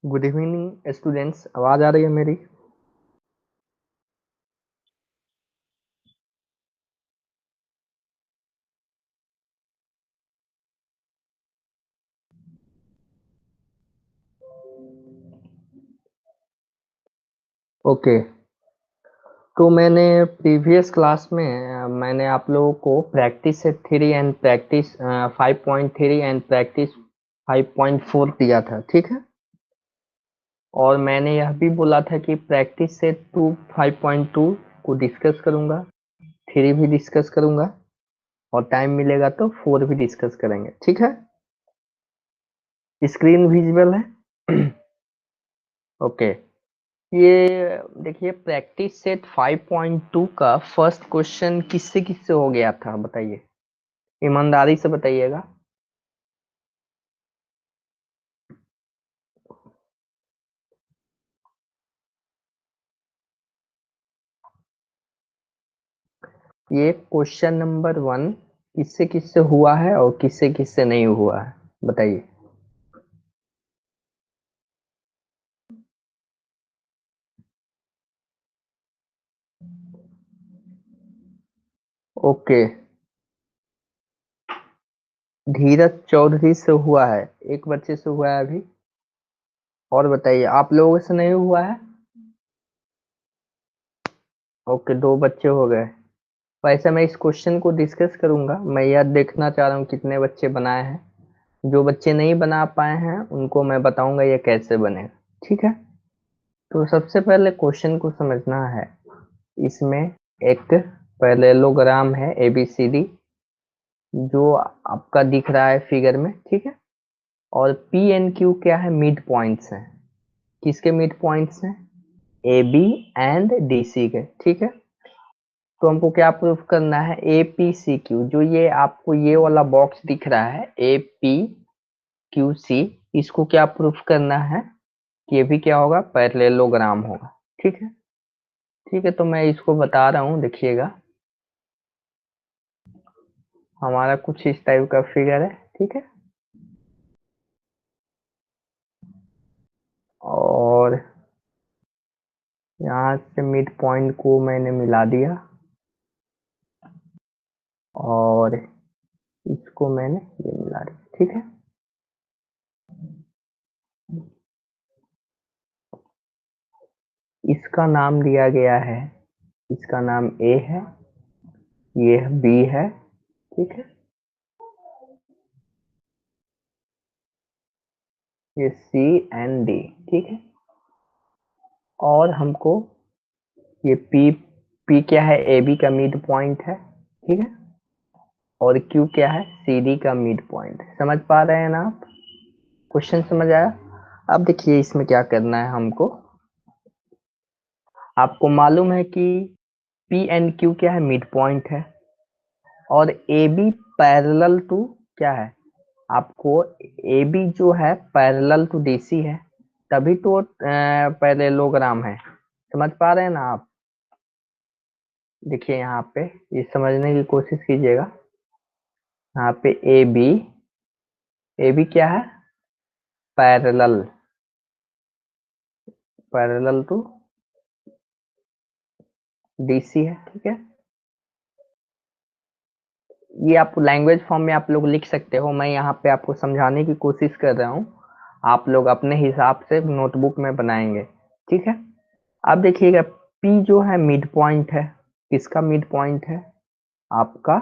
Good evening students, आवाज आ रही है मेरी? ओके। तो मैंने प्रीवियस क्लास में मैंने आप लोगों को practice set three and practice 5.3 and practice 5.4 दिया था, ठीक है। और मैंने यह भी बोला था कि प्रैक्टिस सेट 5.2 को डिस्कस करूंगा, थ्री भी डिस्कस करूंगा और टाइम मिलेगा तो फोर भी डिस्कस करेंगे, ठीक है। स्क्रीन विजिबल है? ओके। ये देखिए, प्रैक्टिस सेट 5.2 का फर्स्ट क्वेश्चन किससे किससे हो गया था बताइए, ईमानदारी से बताइएगा। ये क्वेश्चन नंबर 1 किससे किससे हुआ है और किससे किससे नहीं हुआ है बताइए। ओके, धीरज चौधरी से हुआ है, एक बच्चे से हुआ है अभी। और बताइए, आप लोगों से नहीं हुआ है? ओके, दो बच्चे हो गए। वैसे मैं इस क्वेश्चन को डिस्कस करूंगा, मैं यह देखना चाह रहा हूँ कितने बच्चे बनाए हैं। जो बच्चे नहीं बना पाए हैं उनको मैं बताऊंगा ये कैसे बनेगा, ठीक है। तो सबसे पहले क्वेश्चन को समझना है। इसमें एक पैरेललोग्राम है ABCD, जो आपका दिख रहा है फिगर में, ठीक है। और PNQ क्या है? मिड पॉइंट्स हैं। किसके मिड पॉइंट्स हैं? AB एंड DC के, ठीक है। तो हमको क्या प्रूफ करना है? APCQ, जो ये आपको ये वाला बॉक्स दिख रहा है APQC, इसको क्या प्रूफ करना है कि ये भी क्या होगा? पैरेललोग्राम होगा, ठीक है। ठीक है, तो मैं इसको बता रहा हूँ, देखिएगा। हमारा कुछ इस टाइप का फिगर है, ठीक है। और यहाँ से मिड पॉइंट को मैंने मिला दिया और इसको मैंने ये मिला दिया, ठीक है। इसका नाम दिया गया है, इसका नाम A है, ये B है, ठीक है। ये C एंड D, ठीक है। और हमको ये P क्या है? AB का मिड पॉइंट है, ठीक है। और Q क्या है? CD का मिड पॉइंट। समझ पा रहे हैं ना आप? क्वेश्चन समझ आया? अब देखिए, इसमें क्या करना है हमको। आपको मालूम है कि P एंड Q क्या है? मिड पॉइंट है। और AB पैरेलल टू क्या है? आपको AB जो है पैरेलल टू DC है, तभी तो पैरेललोग्राम है। समझ पा रहे हैं ना आप? देखिए यहाँ पे, ये समझने की कोशिश कीजिएगा। यहाँ पे AB क्या है? पैरेलल, पैरेलल टू DC है, ठीक है। ये आप लैंग्वेज फॉर्म में आप लोग लिख सकते हो, मैं यहाँ पे आपको समझाने की कोशिश कर रहा हूँ। आप लोग अपने हिसाब से नोटबुक में बनाएंगे, ठीक है। अब देखिएगा, P जो है मिड पॉइंट है। किसका मिड पॉइंट है? आपका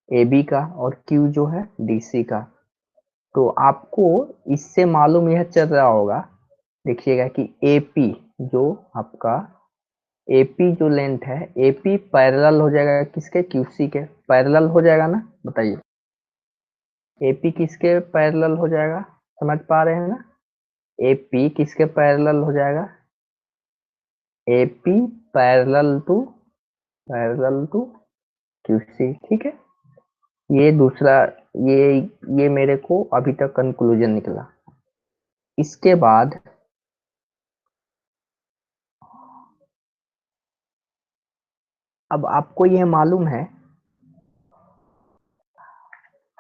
AB का। और Q जो है DC का। तो आपको इससे मालूम यह चल रहा होगा, देखिएगा कि AP जो आपका AP जो लेंथ है, AP पैरेलल हो जाएगा किसके? QC के पैरेलल हो जाएगा ना, बताइए। AP किसके पैरेलल हो जाएगा? समझ पा रहे हैं ना? AP किसके पैरेलल हो जाएगा? AP पैरेलल टू QC, ठीक है। ये दूसरा, ये ये मेरे को अभी तक कंक्लूजन निकला। इसके बाद अब आपको यह मालूम है,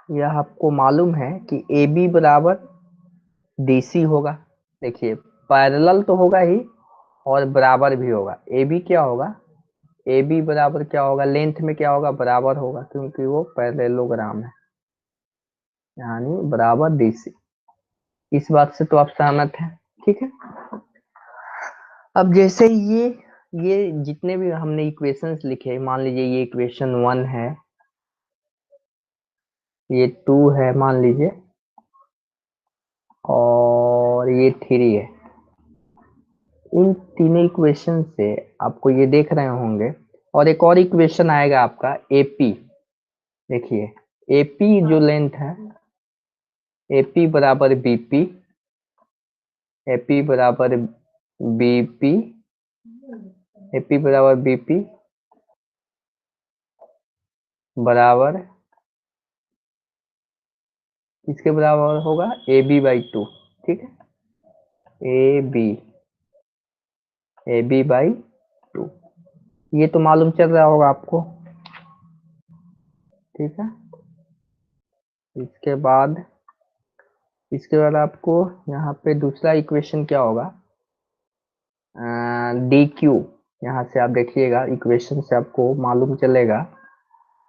यह आपको मालूम है कि AB बराबर DC होगा, देखिए पैरेलल तो होगा ही और बराबर भी होगा। ए बी क्या होगा, ए बी बराबर क्या होगा, लेंथ में क्या होगा, बराबर होगा, क्योंकि वो पैरेललोग्राम है, यानी बराबर डीसी। इस बात से तो आप सहमत हैं, ठीक है। अब जैसे ये जितने भी हमने इक्वेशंस लिखे, मान लीजिए ये इक्वेशन 1 है, ये 2 है मान लीजिए, और ये 3 है। इन तीनों इक्वेशन से आपको ये देख रहे होंगे, और एक और इक्वेशन आएगा आपका एपी। देखिए एपी जो लेंथ है, एपी बराबर बीपी, एपी बराबर बीपी, एपी बराबर बीपी बराबर किसके बराबर होगा, ए बी बाई 2, ठीक है, ए बी बाई 2। ये तो मालूम चल रहा होगा आपको, ठीक है। इसके बाद आपको यहाँ पे दूसरा इक्वेशन क्या होगा, डी क्यू। यहाँ से आप देखिएगा, इक्वेशन से आपको मालूम चलेगा,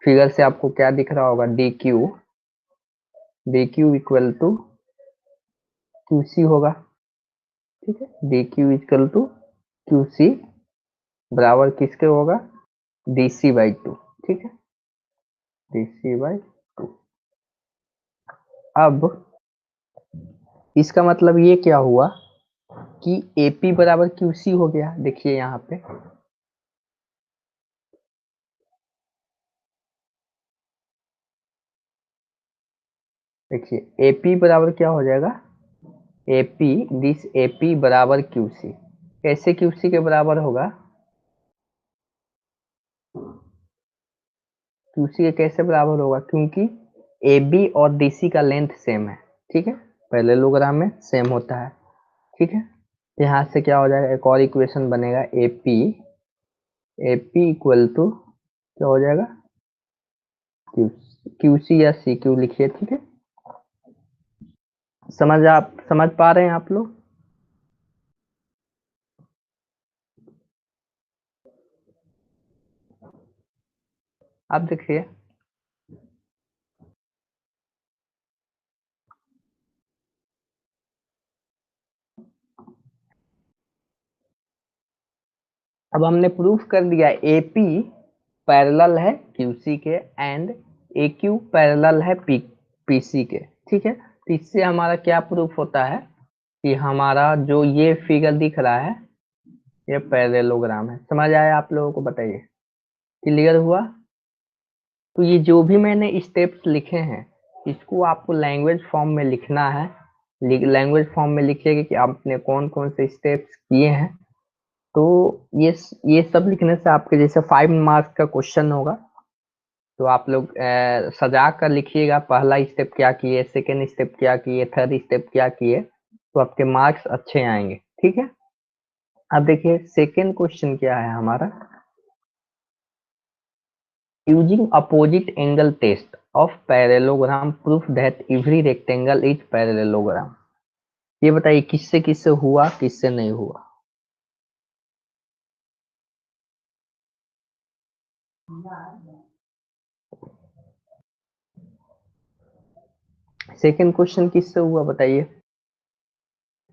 फिगर से आपको क्या दिख रहा होगा, D Q, D Q equal to Q C होगा, ठीक है। D Q equal to Q C बराबर किसके होगा, डी सी बाई 2, ठीक है, डी सी बाई 2। अब इसका मतलब ये क्या हुआ कि एपी बराबर क्यू सी हो गया। देखिए यहाँ पे देखिए एपी बराबर क्या हो जाएगा, एपी, दिस एपी बराबर क्यूसी। कैसे क्यूसी के बराबर होगा, क्यूसी के कैसे बराबर होगा, क्योंकि ए बी और डीसी का लेंथ सेम है, ठीक है, पैरेललोग्राम में सेम होता है, ठीक है। यहाँ से क्या हो जाएगा, एक और इक्वेशन बनेगा, एपी, एपी इक्वल टू क्या हो जाएगा, क्यू, क्यूसी या सी क्यू लिखिए, ठीक है। समझ पा रहे हैं आप लोग। अब देखिए अब हमने प्रूफ कर दिया एपी पैरेलल है क्यूसी के, एंड ए क्यू पैरेलल है पीसी के, ठीक है। तो इससे हमारा क्या प्रूफ होता है कि हमारा जो ये फिगर दिख रहा है ये पैरेललोग्राम है। समझ आया आप लोगों को, बताइए, क्लियर हुआ। तो ये जो भी मैंने स्टेप्स लिखे हैं, इसको आपको लैंग्वेज फॉर्म में लिखना है। लैंग्वेज फॉर्म में लिखिएगा कि आपने कौन कौन से स्टेप्स किए हैं। तो ये सब लिखने से आपके जैसे 5 मार्क्स का क्वेश्चन होगा, तो आप लोग सजा कर लिखिएगा, पहला स्टेप क्या किए, सेकेंड स्टेप क्या किए, थर्ड स्टेप क्या किए, तो आपके मार्क्स अच्छे आएंगे, ठीक है। अब देखिए सेकेंड क्वेश्चन क्या है हमारा, using opposite angle test of parallelogram proof that every rectangle is parallelogram. ये बताइए किससे किससे हुआ, किससे नहीं हुआ। सेकेंड क्वेश्चन किससे हुआ बताइए।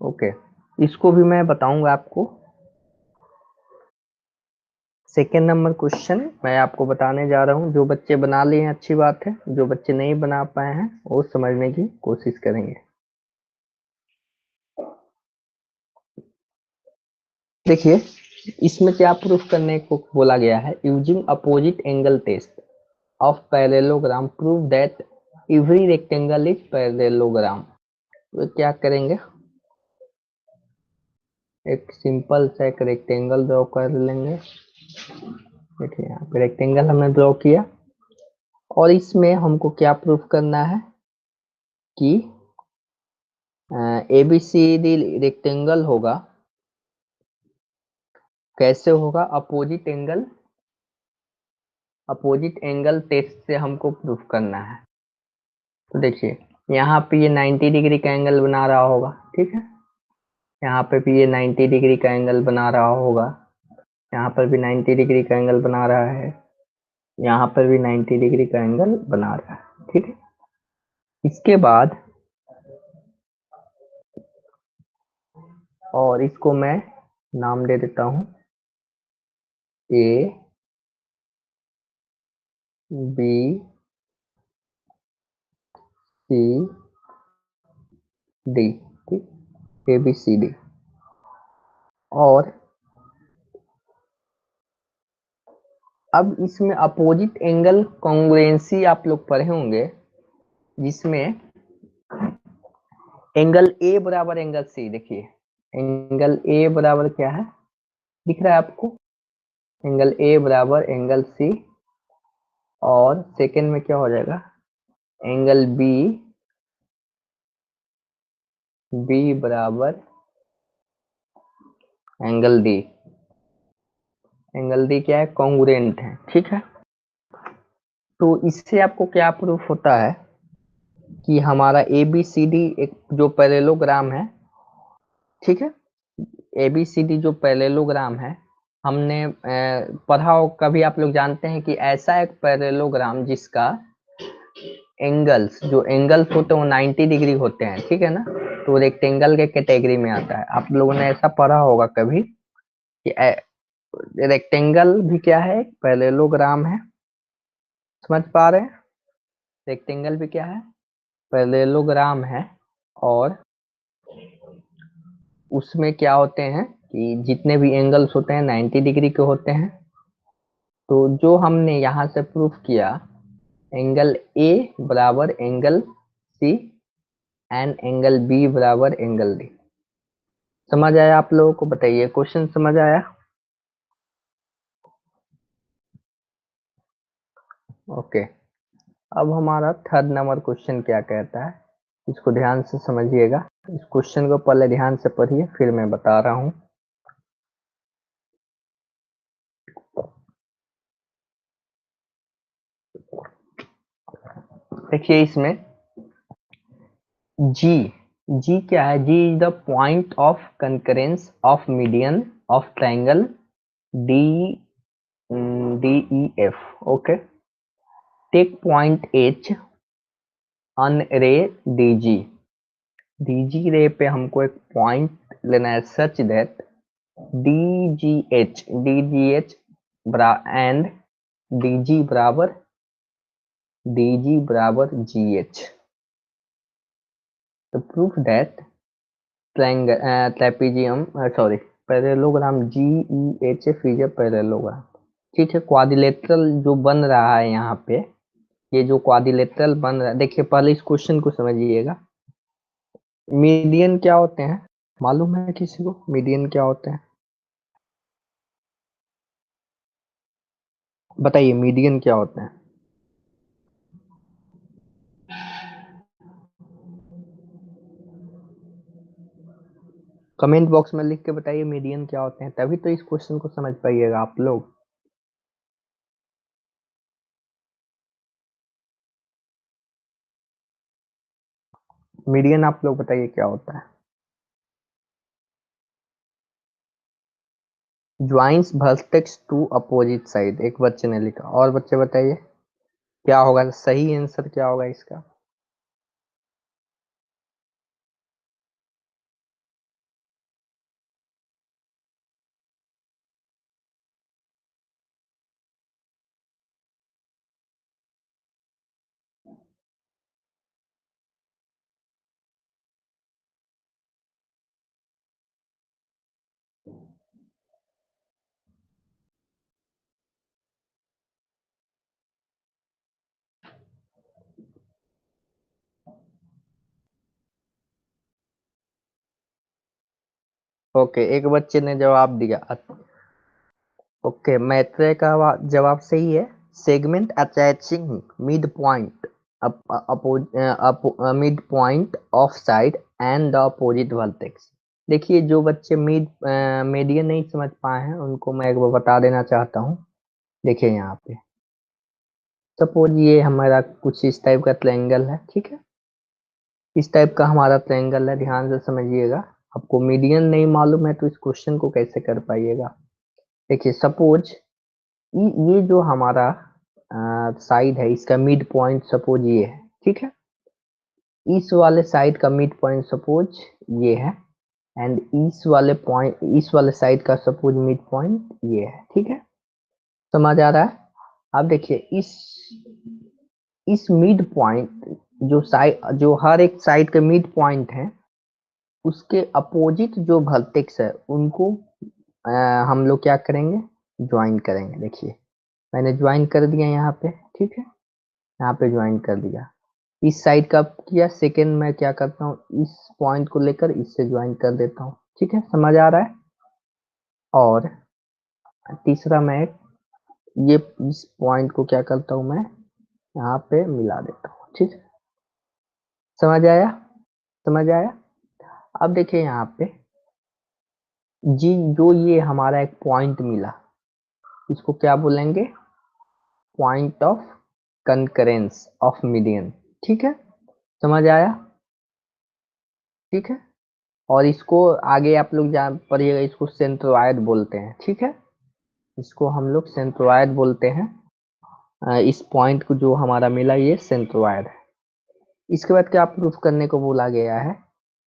ओके, इसको भी मैं बताऊंगा आपको। सेकेंड नंबर क्वेश्चन मैं आपको बताने जा रहा हूं, जो बच्चे बना लिए हैं अच्छी बात है, जो बच्चे नहीं बना पाए हैं वो समझने की कोशिश करेंगे। देखिए इसमें क्या प्रूफ करने को बोला गया है, using opposite angle test of parallelogram prove that every rectangle is parallelogram. तो क्या करेंगे, एक सिंपल सा एक रेक्टेंगल ड्रॉ कर लेंगे। देखिए यहाँ पे रेक्टेंगल हमने ड्रॉ किया, और इसमें हमको क्या प्रूफ करना है कि एबीसीडी रेक्टेंगल होगा, कैसे होगा, अपोजिट एंगल टेस्ट से हमको प्रूफ करना है। तो देखिए यहाँ पे ये 90 डिग्री का एंगल बना रहा होगा, ठीक है, यहाँ पे भी ये 90 डिग्री का एंगल बना रहा होगा, यहाँ पर भी 90 डिग्री का एंगल बना रहा है, यहाँ पर भी 90 डिग्री का एंगल बना रहा है। ठीक है, इसके बाद और इसको मैं नाम दे देता हूं ए बी सी डी। ठीक, ए बी सी डी। और अब इसमें अपोजिट एंगल कॉन्ग्रुएंसी आप लोग पढ़े होंगे, जिसमें एंगल ए बराबर एंगल सी। देखिए एंगल ए बराबर क्या है, दिख रहा है आपको, एंगल ए बराबर एंगल सी। और सेकेंड में क्या हो जाएगा, एंगल बी बराबर एंगल डी। एंगल डी क्या है, कॉन्ग्रुएंट है। ठीक है, तो इससे आपको क्या प्रूफ होता है कि हमारा ए बी सी डी एक जो पैरेललोग्राम है, ठीक है, ए बी सी डी जो पैरेललोग्राम है, हमने पढ़ा हो, कभी आप लोग जानते हैं कि ऐसा एक पैरेललोग्राम जिसका एंगल्स, जो एंगल्स होते हैं वो 90 डिग्री होते हैं, ठीक है ना, तो रेक्टेंगल के कैटेगरी में आता है। आप लोगों ने ऐसा पढ़ा होगा कभी कि रेक्टेंगल भी क्या है, पैरेललोग्राम है। समझ पा रहे हैं, रेक्टेंगल भी क्या है, पैरेललोग्राम है। और उसमें क्या होते हैं कि जितने भी एंगल्स होते हैं 90 डिग्री के होते हैं। तो जो हमने यहाँ से प्रूफ किया, एंगल ए बराबर angle C and angle B बराबर एंगल डी। समझ आया आप लोगों को, बताइए, क्वेश्चन समझ आया? ओके, अब हमारा थर्ड नंबर क्वेश्चन क्या कहता है, इसको ध्यान से समझिएगा। इस क्वेश्चन को पहले ध्यान से पढ़िए, फिर मैं बता रहा हूँ। देखिए इसमें जी, जी क्या है, G is the point of concurrence of median of triangle D D E F. Okay, take point H on ray D G. D G ray पे हमको एक पॉइंट लेना है such that D G H and D G बराबर G H. तो proof that trapezium sorry parallelogram G E H F is a parallelogram. ठीक है, quadrilateral जो बन रहा है यहाँ पे, ये जो क्वाड्रिलेटरल बन रहा है, देखिए पहले इस क्वेश्चन को समझिएगा। मीडियन क्या होते हैं, मालूम है किसी को मीडियन क्या होते हैं? बताइए मीडियन क्या होते हैं। कमेंट बॉक्स में लिख के बताइए मीडियन क्या होते हैं, तभी तो इस क्वेश्चन को समझ पाइएगा आप लोग। मीडियन आप लोग बताइए क्या होता है। Joins vertex to opposite side, एक बच्चे ने लिखा। और बच्चे बताइए क्या होगा, सही आंसर क्या होगा इसका? ओके, एक बच्चे ने जवाब दिया। ओके, मैत्रेय का जवाब सही है। Segment attaching mid point mid point of side and the opposite vertex. देखिए जो बच्चे मीडियन नहीं समझ पाए हैं उनको मैं एक बार बता देना चाहता हूँ। देखिए यहाँ पे सपोज ये हमारा कुछ इस टाइप का ट्रायंगल है, ठीक है, इस टाइप का हमारा ट्रायंगल है, ध्यान से समझिएगा। आपको मीडियन नहीं मालूम है तो इस क्वेश्चन को कैसे कर पाइएगा। देखिए सपोज ये जो हमारा साइड है इसका मिड पॉइंट सपोज ये है, ठीक है। इस वाले साइड का मिड पॉइंट सपोज ये है, एंड इस वाले साइड का सपोज मिड पॉइंट ये है, ठीक है। समझ आ रहा है? अब देखिए इस मिड पॉइंट जो हर एक साइड के मिड पॉइंट है उसके अपोजिट जो वर्टेक्स है उनको हम लोग क्या करेंगे, ज्वाइन करेंगे। देखिए मैंने ज्वाइन कर दिया यहाँ पे, ठीक है, यहाँ पे ज्वाइन कर दिया। इस साइड का किया, सेकेंड मैं क्या करता हूँ इस पॉइंट को लेकर इससे ज्वाइन कर देता हूँ, ठीक है, समझ आ रहा है। और तीसरा मैं ये इस पॉइंट को क्या करता हूँ मैं यहाँ पे मिला देता हूँ, ठीक है, समझ आया? समझ आया? अब देखिए यहाँ पे जी जो ये हमारा एक पॉइंट मिला इसको क्या बोलेंगे, point of concurrence of median, ठीक है, समझ आया? ठीक है। और इसको आगे आप लोग जान पढ़िएगा, इसको सेंट्रोइड बोलते हैं, ठीक है, इसको हम लोग सेंट्रोइड बोलते हैं। इस पॉइंट को जो हमारा मिला ये सेंट्रोइड है। इसके बाद क्या प्रूफ करने को बोला गया है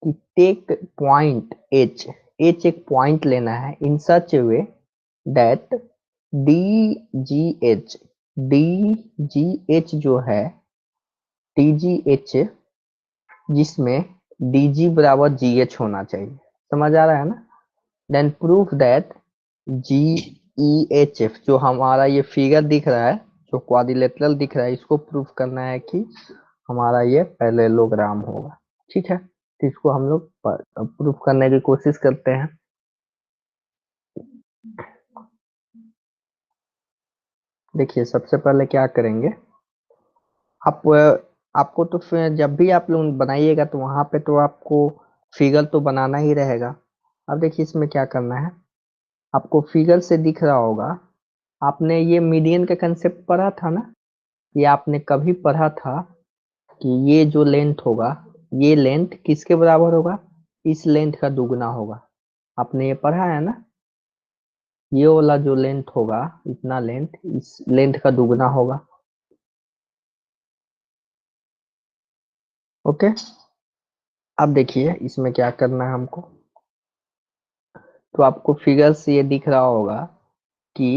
कि टेक पॉइंट एच, एच एक पॉइंट लेना है in such a way that D G H, D G H जो है डी जी एच जिसमें डी जी बराबर जी एच होना चाहिए, समझ आ रहा है ना। Then proof that G E H F जो हमारा ये फिगर दिख रहा है जो क्वाड्रिलेटरल दिख रहा है इसको प्रूफ करना है कि हमारा ये पैरेललोग्राम होगा, ठीक है। तो इसको हम लोग प्रूफ करने की कोशिश करते हैं। देखिए सबसे पहले क्या करेंगे, आप आपको तो फिर जब भी आप लोग बनाइएगा तो वहां पे तो आपको फिगर तो बनाना ही रहेगा। अब देखिए इसमें क्या करना है, आपको फिगर से दिख रहा होगा, आपने ये मीडियन का कंसेप्ट पढ़ा था ना, ये आपने कभी पढ़ा था कि ये जो लेंथ होगा ये लेंथ किसके बराबर होगा, इस लेंथ का दुगना होगा। आपने ये पढ़ा है ना, ये वाला जो लेंथ होगा इतना लेंथ इस लेंथ का दुगना होगा, ओके। अब देखिए इसमें क्या करना है हमको, तो आपको फिगर से ये दिख रहा होगा कि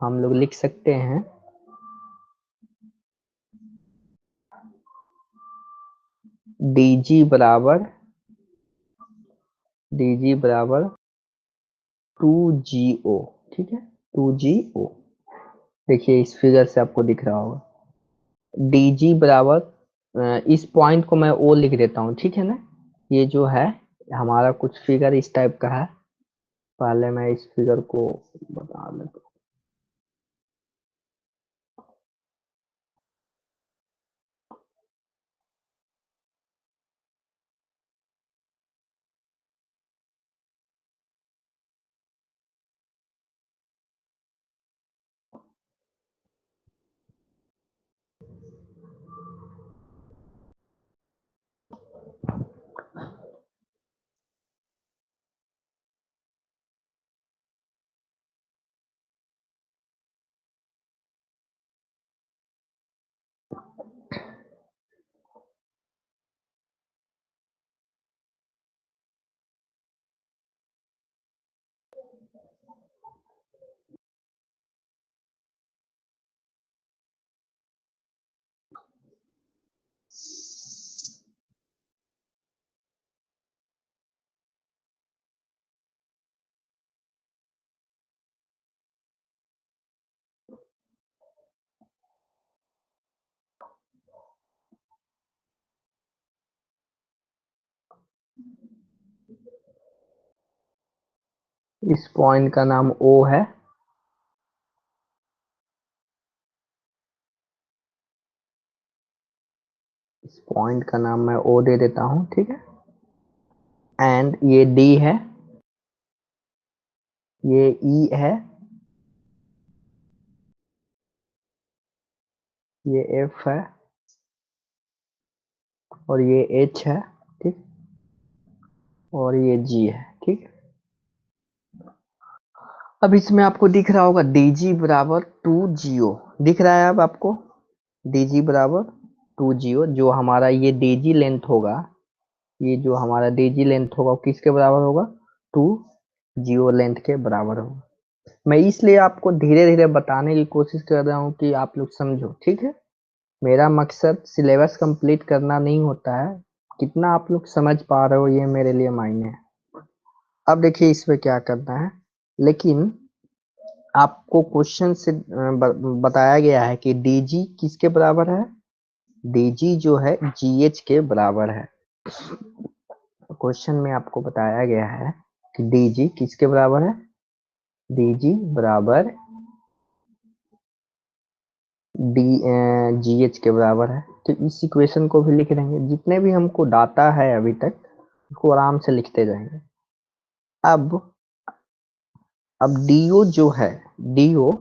हम लोग लिख सकते हैं डी जी बराबर 2GO, ठीक है, 2GO। देखिए इस फिगर से आपको दिख रहा होगा डी जी बराबर इस पॉइंट को मैं ओ लिख देता हूँ, ठीक है ना। ये जो है हमारा कुछ फिगर इस टाइप का है, पहले मैं इस फिगर को बता देता हूँ। इस पॉइंट का नाम ओ है, इस पॉइंट का नाम मैं ओ दे देता हूँ, ठीक है। एंड ये डी है, ये ई है, ये एफ है और ये एच है, ठीक। और ये जी है, ठीक। अब इसमें आपको दिख रहा होगा dg बराबर 2go, दिख रहा है अब आपको dg बराबर 2go, जो हमारा ये dg लेंथ होगा, ये जो हमारा dg लेंथ होगा वो किसके बराबर होगा, 2go लेंथ के बराबर होगा। मैं इसलिए आपको धीरे धीरे बताने की कोशिश कर रहा हूँ कि आप लोग समझो, ठीक है। मेरा मकसद सिलेबस कंप्लीट करना नहीं होता है, कितना आप लोग समझ पा रहे हो ये मेरे लिए मायने है। अब देखिए इसमें क्या करना है, लेकिन आपको क्वेश्चन से बताया गया है कि dg किसके बराबर है, dg जो है gh के बराबर है। क्वेश्चन में आपको बताया गया है कि dg किसके बराबर है, dg बराबर gh के बराबर है। तो इस इक्वेशन को भी लिख देंगे, जितने भी हमको डाटा है अभी तक उसको आराम से लिखते जाएंगे। अब dio जो है, dio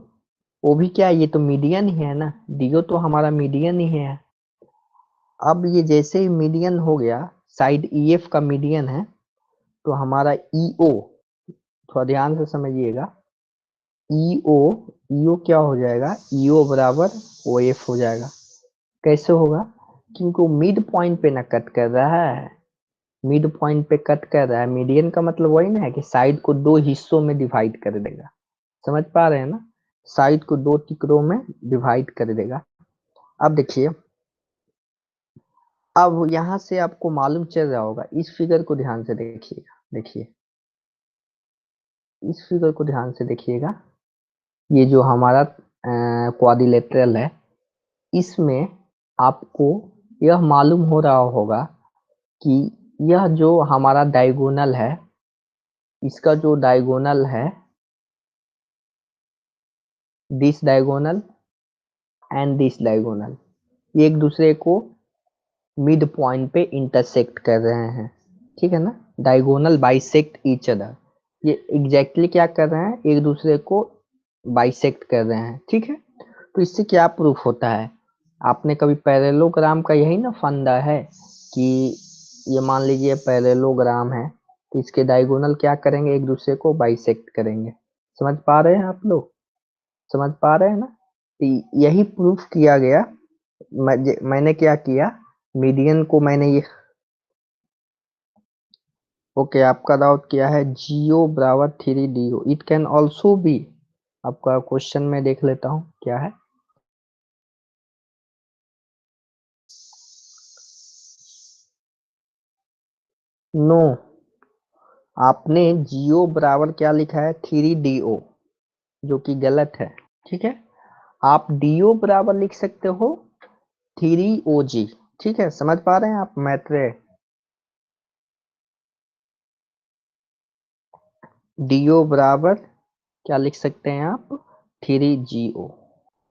वो भी क्या है, ये तो मीडियन ही है ना, dio तो हमारा मीडियन ही है। अब ये जैसे ही मीडियन हो गया, साइड EF का मीडियन है, तो हमारा EO, थोड़ा ध्यान से समझिएगा, EO EO क्या हो जाएगा, EO बराबर OF हो जाएगा। कैसे होगा, क्योंकि वो मिड पॉइंट पे ना कट कर रहा है, मिड पॉइंट पे कट कर रहा है। मीडियन का मतलब वही ना है कि साइड को दो हिस्सों में डिवाइड कर देगा, समझ पा रहे हैं ना, साइड को दो टुकड़ों में डिवाइड कर देगा। अब देखिए, अब यहां से आपको मालूम चल रहा होगा, इस फिगर को ध्यान से देखिएगा, देखिए इस फिगर को ध्यान से देखिएगा, ये जो हमारा क्वाड्रिलेटरल है, इसमें आपको यह मालूम हो रहा होगा कि यह जो हमारा डायगोनल है, इसका जो डायगोनल है, this diagonal and this diagonal, ये एक दूसरे को मिड पॉइंट पे इंटरसेक्ट कर रहे हैं, ठीक है ना, डायगोनल बाइसेक्ट ईच अदर, ये एग्जैक्टली क्या कर रहे हैं, एक दूसरे को बाइसेक्ट कर रहे हैं, ठीक है। तो इससे क्या प्रूफ होता है, आपने कभी पैरेललोग्राम का यही ना फंडा है कि ये मान लीजिए पैरेललोग्राम है, तो इसके डायगोनल क्या करेंगे, एक दूसरे को बाइसेक्ट करेंगे। समझ पा रहे हैं आप लोग, समझ पा रहे हैं ना, तो यही प्रूफ किया गया। मैंने क्या किया, मीडियन को मैंने ये, ओके, आपका डाउट क्या है, जियो बराबर 3DO, it can also be, आपका क्वेश्चन में देख लेता हूँ क्या है। नो, आपने जियो बराबर क्या लिखा है, 3DO, जो कि गलत है, ठीक है। आप DO बराबर लिख सकते हो 3OG, ठीक है, समझ पा रहे हैं आप मैत्रेय, DO बराबर क्या लिख सकते हैं आप, 3GO,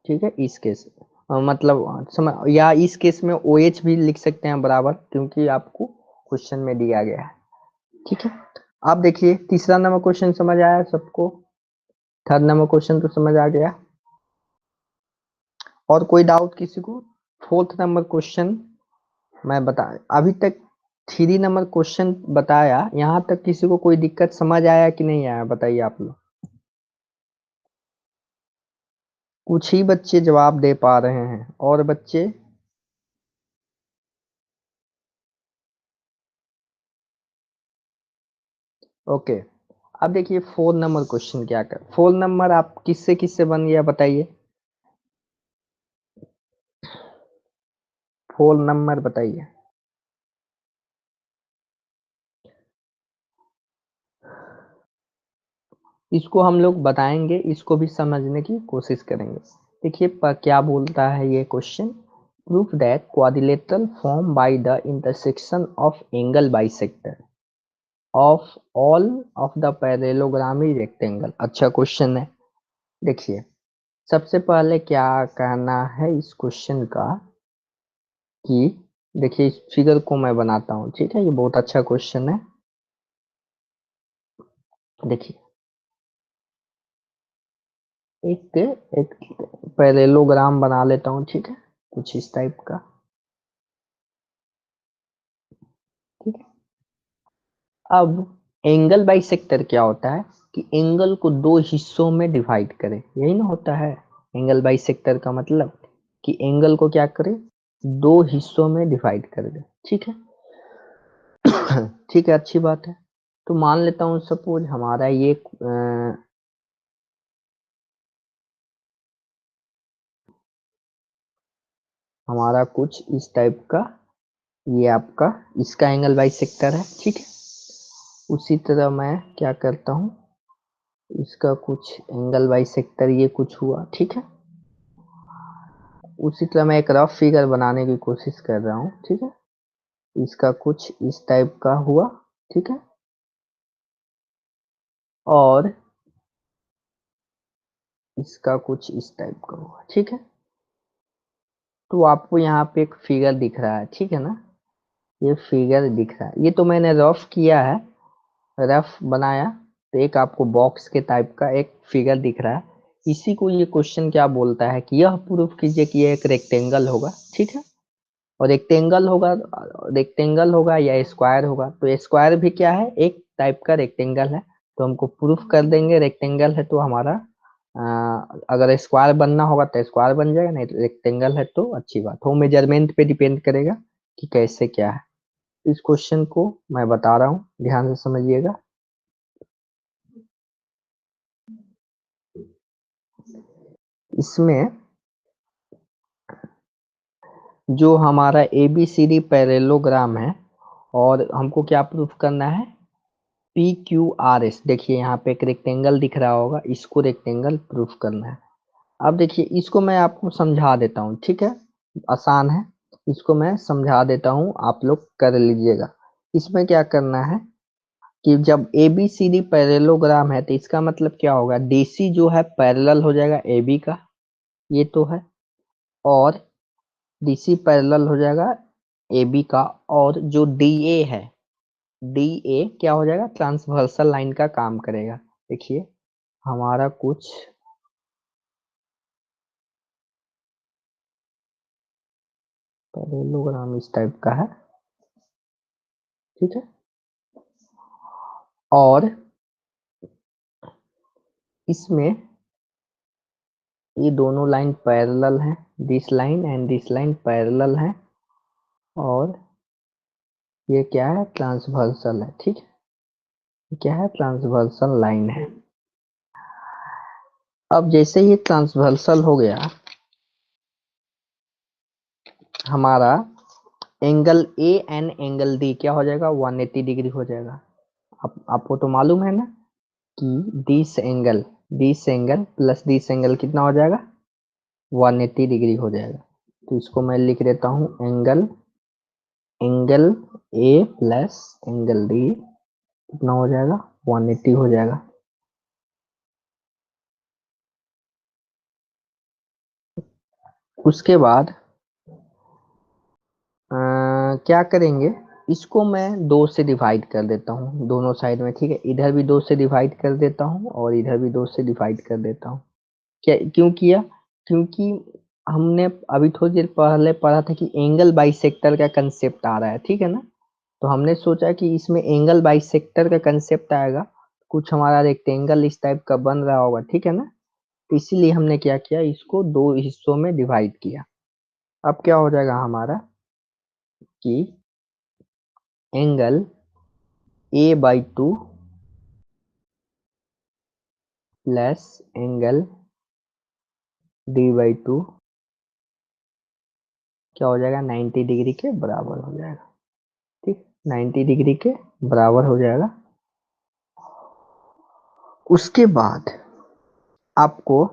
ठीक है। इस केस मतलब समझ, या इस केस में OH भी लिख सकते हैं बराबर, क्योंकि आपको क्वेश्चन में दिया गया है, ठीक है। आप देखिए तीसरा नंबर क्वेश्चन समझ आया सबको, थर्ड नंबर क्वेश्चन तो समझ आ गया, और कोई डाउट किसी को। फोर्थ नंबर क्वेश्चन मैं बता, अभी तक 3 नंबर क्वेश्चन बताया, यहाँ तक किसी को कोई दिक्कत समझ आया कि नहीं आया, बताइए आप लोग। कुछ ही बच्चे जवाब दे पा रहे हैं, और बच्चे, ओके। अब देखिए 4 नंबर क्वेश्चन क्या कर, 4 नंबर आप किससे किससे बन गया बताइए, 4 नंबर बताइए। इसको हम लोग बताएंगे, इसको भी समझने की कोशिश करेंगे। देखिए क्या बोलता है ये question, proof that quadrilateral form by the intersection of angle bisector of all of the parallelogram is rectangle. अच्छा क्वेश्चन है। देखिए सबसे पहले क्या कहना है इस क्वेश्चन का, कि देखिए इस फिगर को मैं बनाता हूँ, ठीक है, ये बहुत अच्छा क्वेश्चन है। देखिए एक एक पैरेललोग्राम बना लेता हूँ, ठीक है, कुछ इस टाइप का, ठीक है। अब एंगल बाइसेक्टर क्या होता है कि एंगल को दो हिस्सों में डिवाइड करे, यही ना होता है एंगल बाइसेक्टर का मतलब, कि एंगल को क्या करे, दो हिस्सों में डिवाइड कर दे। ठीक है ठीक है, अच्छी बात है। तो मान लेता हूँ सपोज हमारा ये हमारा कुछ इस टाइप का, ये आपका इसका एंगल बाइसेक्टर है। ठीक है, उसी तरह मैं क्या करता हूँ, इसका कुछ एंगल बाइसेक्टर ये कुछ हुआ। ठीक है, उसी तरह मैं एक रफ फिगर बनाने की कोशिश कर रहा हूँ। ठीक है, इसका कुछ इस टाइप का हुआ। ठीक है, और इसका कुछ इस टाइप का हुआ। ठीक है, तो आपको यहाँ पे एक फिगर दिख रहा है। ठीक है ना, ये फिगर दिख रहा है, ये तो मैंने रफ किया है, रफ बनाया, तो एक आपको बॉक्स के टाइप का एक फिगर दिख रहा है। इसी को ये क्वेश्चन क्या बोलता है कि यह प्रूफ कीजिए कि यह एक रेक्टेंगल होगा। ठीक है, और रेक्टेंगल होगा या स्क्वायर होगा, तो स्क्वायर भी क्या है, एक टाइप का रेक्टेंगल है। तो हमको प्रूफ कर देंगे रेक्टेंगल है तो हमारा अगर स्क्वायर बनना होगा तो स्क्वायर बन जाएगा, नहीं तो रेक्टेंगल है तो अच्छी बात हो। मेजरमेंट पे डिपेंड करेगा कि कैसे क्या है। इस क्वेश्चन को मैं बता रहा हूँ, ध्यान से समझिएगा। इसमें जो हमारा ABCD पैरेललोग्राम है, और हमको क्या प्रूफ करना है, PQRS। देखिए यहाँ पे एक रेक्टेंगल दिख रहा होगा, इसको रेक्टेंगल प्रूफ करना है। अब देखिए इसको मैं आपको समझा देता हूँ। ठीक है, आसान है, इसको मैं समझा देता हूँ, आप लोग कर लीजिएगा। इसमें क्या करना है कि जब ABCD पैरेललोग्राम है तो इसका मतलब क्या होगा, DC जो है पैरेलल हो जाएगा AB का, ये तो है, और DC पैरेलल हो जाएगा AB का, और जो DA है, DA क्या हो जाएगा, ट्रांसवर्सल लाइन का काम करेगा। देखिए हमारा कुछ पैरेललोग्राम इस टाइप का है। ठीक है, और इसमें ये दोनों लाइन पैरेलल हैं, this line and this line parallel है, और ये क्या है, ट्रांसवर्सल है। ठीक है, ये क्या है, ट्रांसवर्सल लाइन है। अब जैसे ही ट्रांसवर्सल हो गया, हमारा angle A and angle D क्या हो जाएगा, 180 डिग्री हो जाएगा। आपको तो मालूम है ना कि this angle plus this angle कितना हो जाएगा, 180 डिग्री हो जाएगा। तो इसको मैं लिख देता हूँ, angle angle A plus angle D कितना हो जाएगा, 180 हो जाएगा। उसके बाद क्या करेंगे, इसको मैं दो से डिवाइड कर देता हूँ दोनों साइड में। ठीक है, इधर भी दो से डिवाइड कर देता हूँ और इधर भी दो से डिवाइड कर देता हूँ। क्या क्यों किया, क्योंकि हमने अभी थोड़ी देर पहले पढ़ा था कि एंगल बाइसेक्टर का कंसेप्ट आ रहा है। ठीक है ना, तो हमने सोचा कि इसमें एंगल बाइसेक्टर का कंसेप्ट आएगा, कुछ हमारा रेक्टेंगल इस टाइप का बन रहा होगा। ठीक है ना, तो इसीलिए हमने क्या किया, इसको दो हिस्सों में डिवाइड किया। अब क्या हो जाएगा हमारा कि angle A/2 plus angle D/2 क्या हो जाएगा, 90 डिग्री के बराबर हो जाएगा। ठीक, 90 डिग्री के बराबर हो जाएगा। उसके बाद आपको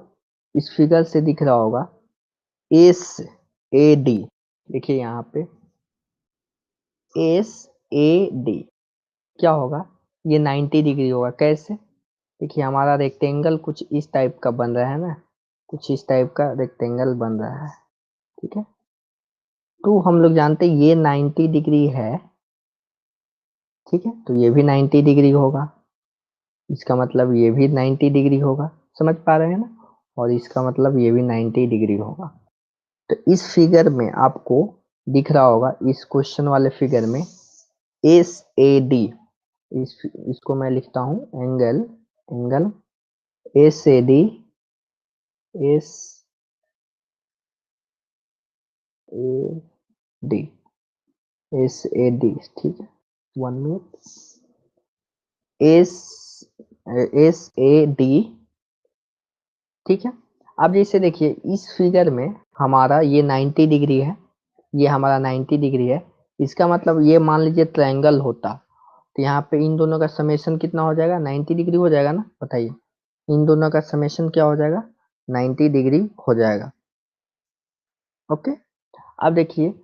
इस फिगर से दिख रहा होगा SAD, देखिए यहाँ पे SAD क्या होगा, ये 90 डिग्री होगा। कैसे, देखिए हमारा रेक्टेंगल कुछ इस टाइप का बन रहा है ना, कुछ इस टाइप का रेक्टेंगल बन रहा है। ठीक है, तो हम लोग जानते हैं ये 90 डिग्री है। ठीक है, तो ये भी 90 डिग्री होगा, इसका मतलब ये भी 90 डिग्री होगा, समझ पा रहे हैं ना, और इसका मतलब ये भी 90 डिग्री होगा। तो इस फिगर में आपको दिख रहा होगा, इस क्वेश्चन वाले फिगर में एस ए डी इसको मैं लिखता हूँ angle, angle S A D, S A D, S A D, ठीक है, 1 minute, S S A D, ठीक है। अब जैसे देखिए इस फिगर में हमारा ये 90 डिग्री है, ये हमारा 90 डिग्री है, इसका मतलब ये मान लीजिए ट्रायंगल होता तो यहाँ पे इन दोनों का समेशन कितना हो जाएगा, 90 डिग्री हो जाएगा ना, बताइए इन दोनों का समेशन क्या हो जाएगा, 90 डिग्री हो जाएगा। ओके, अब देखिए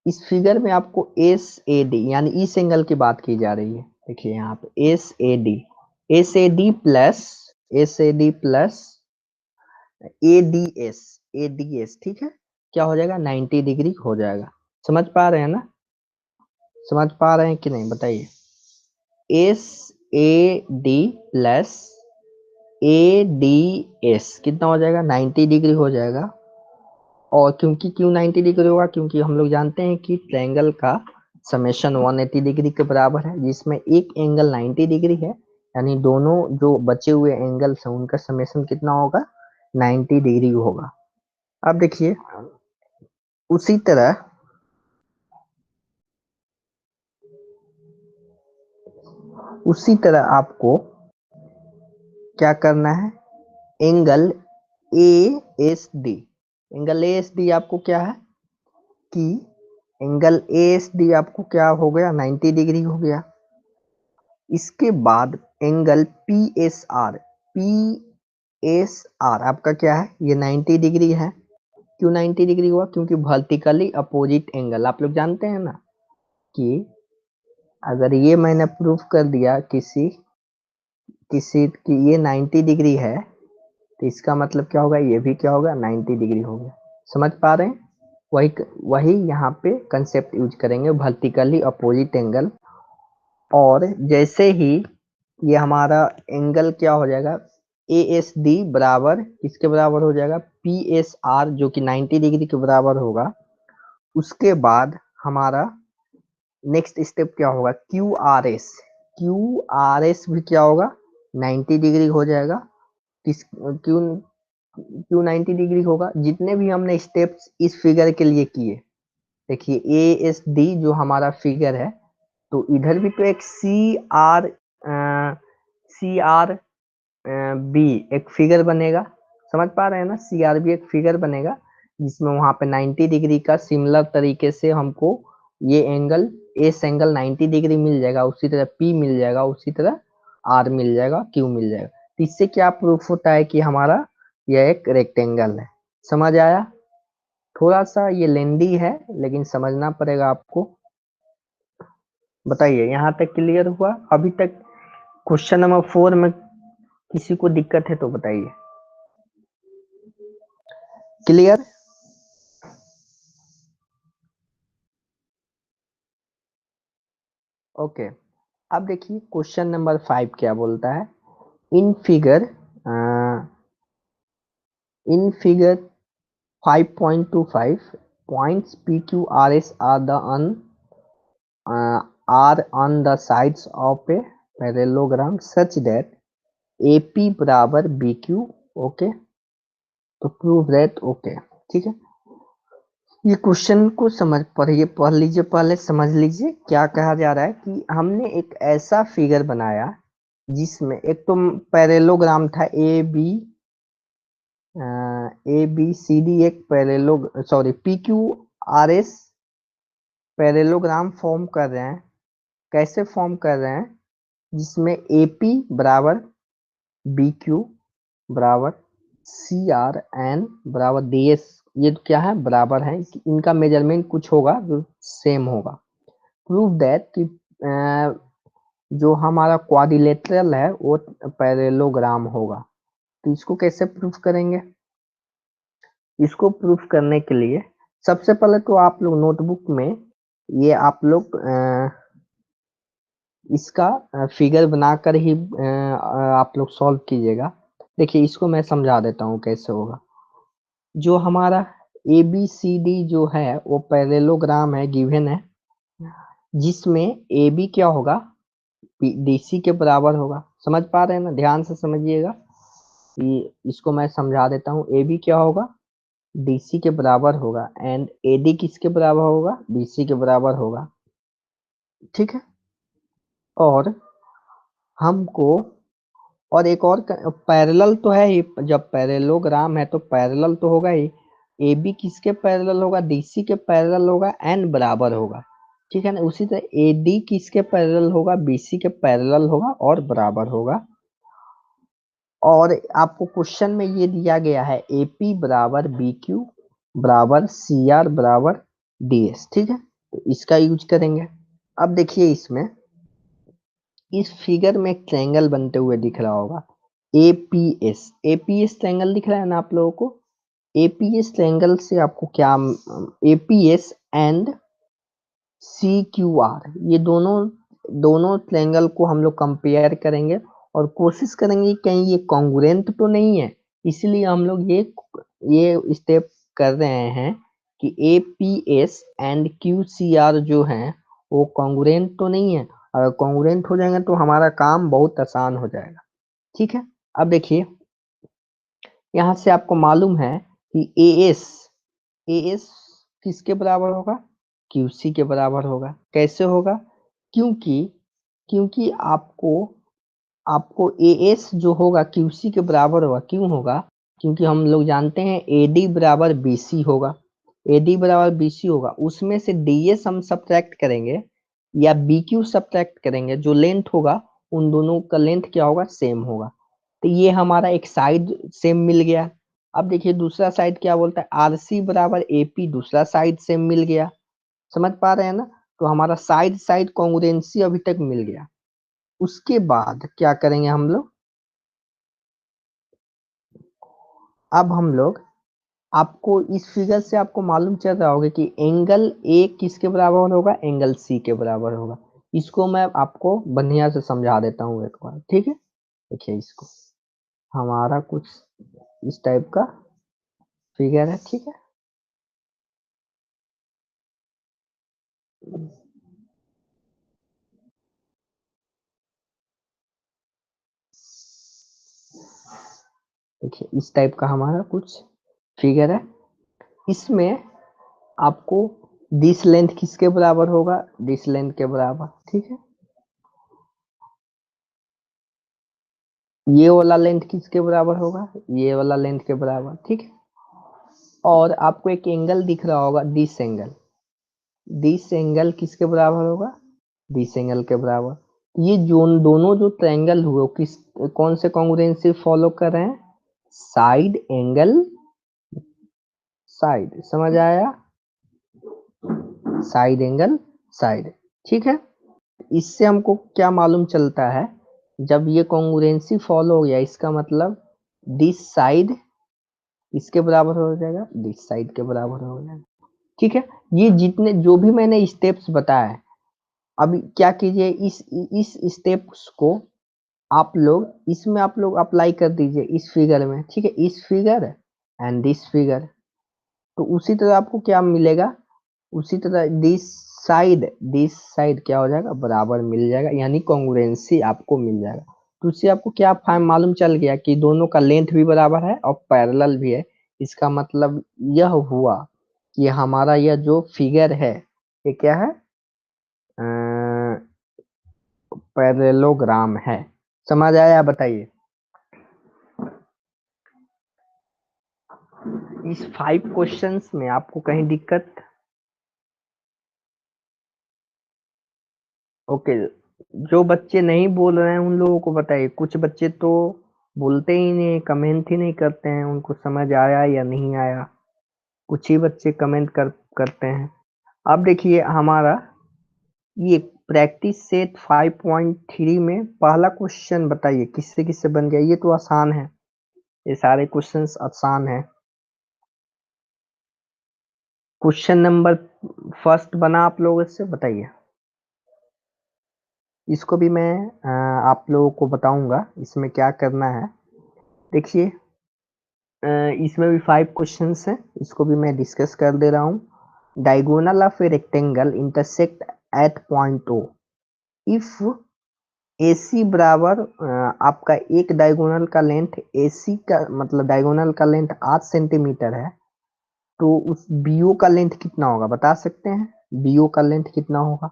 इस फिगर में आपको एस ए डी यानी इस एंगल की बात की जा रही है, देखिए यहाँ पे S A D, S A D plus, S A D plus A D S, A D S, ठीक है, क्या हो जाएगा, 90 डिग्री हो जाएगा। समझ पा रहे हैं ना, समझ पा रहे हैं कि नहीं बताइए। S A D plus A D S कितना हो जाएगा, 90 डिग्री हो जाएगा। और क्योंकि क्यों 90 डिग्री होगा, क्योंकि हम लोग जानते हैं कि ट्रायंगल का समेशन 180 डिग्री के बराबर है, जिसमें एक एंगल 90 डिग्री है, यानी दोनों जो बचे हुए एंगल्स हैं उनका समेशन कितना होगा, 90 डिग्री होगा। अब देखिए उसी तरह आपको क्या करना है, angle A S D, angle A S D आपको क्या है कि एंगल ए एस डी आपको क्या हो गया, 90 डिग्री हो गया। इसके बाद angle P S R, P S R आपका क्या है, ये 90 डिग्री है। क्यों 90 डिग्री हुआ, क्योंकि वर्टिकली अपोजिट एंगल, आप लोग जानते हैं ना कि अगर ये मैंने प्रूफ कर दिया किसी किसी की ये 90 डिग्री है तो इसका मतलब क्या होगा, ये भी क्या होगा, 90 डिग्री हो गया। समझ पा रहे हैं, वही वही यहाँ पे कंसेप्ट यूज करेंगे, वर्टिकली अपोजिट एंगल। और जैसे ही ये हमारा एंगल क्या हो जाएगा, ए एस डी बराबर किसके बराबर हो जाएगा, पी एस आर, जो कि 90 डिग्री के बराबर होगा। उसके बाद हमारा नेक्स्ट स्टेप क्या होगा, Q R S, Q R S भी क्या होगा, 90 डिग्री हो जाएगा। किस क्यों क्यों 90 डिग्री होगा, जितने भी हमने स्टेप्स इस फिगर के लिए किए, देखिए ए एस डी जो हमारा फिगर है, तो इधर भी तो एक सी आर बी एक फिगर बनेगा। समझ पा रहे हैं ना, सी आर बी एक फिगर बनेगा, जिसमें वहां पे 90 डिग्री का सिमिलर तरीके से हमको ये एंगल, एस एंगल 90 डिग्री मिल जाएगा, उसी तरह पी मिल जाएगा, उसी तरह आर मिल जाएगा, क्यू मिल जाएगा। तो इससे क्या प्रूफ होता है कि हमारा यह एक रेक्टेंगल है। समझ आया, थोड़ा सा ये लेंदी है लेकिन समझना पड़ेगा आपको। बताइए यहाँ तक क्लियर हुआ अभी तक, क्वेश्चन नंबर 4 में किसी को दिक्कत है तो बताइए। Clear, okay. अब देखिए क्वेश्चन नंबर 5 क्या बोलता है, in figure in figure 5.25 points PQRS are on the sides of a parallelogram such that AP बराबर BQ, ओके, तो प्रूव दैट, ओके, ठीक है। ये क्वेश्चन को समझ पढ़िए, पढ़ लीजिए, पहले समझ लीजिए क्या कहा जा रहा है कि हमने एक ऐसा फिगर बनाया जिसमें एक तो पैरेलोग्राम था ए बी सी डी, एक पैरेलो sorry P Q R S parallelogram form कर रहे हैं। कैसे फॉर्म कर रहे हैं, जिसमें ए पी बराबर बी क्यू बराबर सी आर एन बराबर डी एस, ये क्या है, बराबर है, इनका मेजरमेंट कुछ होगा जो सेम होगा। प्रूव दैट कि जो हमारा क्वाड्रिलेटरल है वो पैरेलोग्राम होगा। तो इसको कैसे प्रूफ करेंगे, इसको प्रूफ करने के लिए सबसे पहले तो आप लोग नोटबुक में ये आप लोग इसका फिगर बनाकर ही आप लोग सॉल्व कीजिएगा। देखिए इसको मैं समझा देता हूँ कैसे होगा। जो हमारा ए बी सी डी जो है वो पैरेलोग्राम है, गिवन है, जिसमें ए बी क्या होगा, डीसी के बराबर होगा। समझ पा रहे हैं ना, ध्यान से समझिएगा। ये इसको मैं समझा देता हूँ। ए बी क्या होगा, डीसी के बराबर होगा, एंड एडी किसके बराबर होगा, बीसी के बराबर होगा। ठीक है। और हमको और एक और पैरेलल तो है ही, जब पैरेललोग्राम है तो पैरेलल तो होगा ही। ए बी किसके पैरेलल होगा, डीसी के पैरेलल होगा, एन बराबर होगा। ठीक है ना। उसी तरह ए डी किसके पैरेलल होगा, बीसी के पैरेलल होगा और बराबर होगा। और आपको क्वेश्चन में ये दिया गया है एपी बराबर बी क्यू बराबर सी आर बराबर डी एस। ठीक है, तो इसका यूज करेंगे। अब देखिए इसमें, इस फिगर में एक ट्रायंगल बनते हुए दिख रहा होगा, एपीएस। एपीएस ट्रायंगल दिख रहा है ना आप लोगों को। एपीएस ट्रायंगल से आपको क्या, APS and C Q R, ये दोनों दोनों ट्रायंगल को हम लोग कंपेयर करेंगे और कोशिश करेंगे कहीं ये कॉन्ग्रुएंट तो नहीं है। इसलिए हम लोग ये स्टेप कर रहे हैं कि A P S and Q C R जो हैं वो कॉन्ग्रुएंट तो नहीं है। अगर कॉन्ग्रुएंट हो जाएंगे तो हमारा काम बहुत आसान हो जाएगा। ठीक है। अब देखिए, यहाँ से आपको मालूम है कि ए एस किसके बराबर होगा, क्यूसी के बराबर होगा। कैसे होगा, क्योंकि क्योंकि आपको आपको ए एस जो होगा क्यूसी के बराबर होगा। क्यों होगा, क्योंकि हम लोग जानते हैं एडी बराबर बीसी होगा। एडी बराबर बीसी होगा, उसमें से डीएस हम सब्ट्रैक्ट करेंगे या बी क्यू सब्ट्रैक्ट करेंगे, जो लेंथ होगा उन दोनों का लेंथ क्या होगा, सेम होगा। तो ये हमारा एक साइड सेम मिल गया। अब देखिए दूसरा साइड क्या बोलता है, आर सी बराबर एपी, दूसरा साइड सेम मिल गया। समझ पा रहे हैं ना। तो हमारा साइड साइड कॉन्ग्रुएंसी अभी तक मिल गया। उसके बाद क्या करेंगे हम लोग, अब हम लोग, आपको इस फिगर से आपको मालूम चल रहा होगा कि एंगल ए किसके बराबर होगा, एंगल सी के बराबर होगा। इसको मैं आपको बढ़िया से समझा देता हूँ एक बार। ठीक है, देखिए इसको, हमारा कुछ इस टाइप का फिगर है। ठीक है, देखिए इस टाइप का हमारा कुछ फिगर है। इसमें आपको दिस लेंथ किसके बराबर होगा, दिस लेंथ के बराबर। ठीक है, ये वाला लेंथ किसके बराबर होगा, ये वाला लेंथ के बराबर। ठीक है। और आपको एक एंगल दिख रहा होगा, दिस एंगल। दिस एंगल किसके बराबर होगा, दिस एंगल के बराबर। ये जो दोनों जो ट्रायंगल हुए वो किस, कौन से कॉन्ग्रुएंसी फॉलो कर रहे हैं, साइड एंगल साइड। समझ आया, साइड एंगल साइड। ठीक है। इससे हमको क्या मालूम चलता है, जब ये कॉन्ग्रुएंसी फॉलो हो गया इसका मतलब दिस साइड इसके बराबर हो जाएगा, दिस साइड के बराबर हो जाएगा। ठीक है। ये जितने जो भी मैंने स्टेप्स बताया है, अभी क्या कीजिए, इस स्टेप्स को आप लोग इसमें आप लोग अप्लाई कर दीजिए इस फिगर में। ठीक है, इस फिगर एंड दिस फिगर। तो उसी तरह आपको क्या मिलेगा, उसी तरह दिस साइड क्या हो जाएगा, बराबर मिल जाएगा, यानी कॉन्ग्रुएंसी आपको मिल जाएगा। तो उससे आपको क्या मालूम चल गया कि दोनों का लेंथ भी बराबर है और पैरेलल भी है। इसका मतलब यह हुआ कि हमारा यह जो फिगर है ये क्या है, पैरेललोग्राम है। समझ आया, बताइए। इस 5 क्वेश्चंस में आपको कहीं दिक्कत, ओके। जो बच्चे नहीं बोल रहे हैं उन लोगों को बताइए। कुछ बच्चे तो बोलते ही नहीं, कमेंट ही नहीं करते हैं, उनको समझ आया या नहीं आया। कुछ ही बच्चे कमेंट करते हैं। अब देखिए हमारा ये प्रैक्टिस सेट 5.3 में पहला क्वेश्चन बताइए किससे किससे बन गया। ये तो आसान है, ये सारे क्वेश्चंस आसान है। क्वेश्चन नंबर फर्स्ट बना आप लोगों से, बताइए। इसको भी मैं आप लोगों को बताऊंगा इसमें क्या करना है। देखिए इसमें भी 5 क्वेश्चंस हैं, इसको भी मैं डिस्कस कर दे रहा हूँ। Diagonal of a rectangle intersect at point O if AC बराबर आपका एक डायगोनल का लेंथ AC का मतलब डायगोनल का लेंथ 8 सेंटीमीटर है, तो उस BO का लेंथ कितना होगा बता सकते हैं? BO का लेंथ कितना होगा?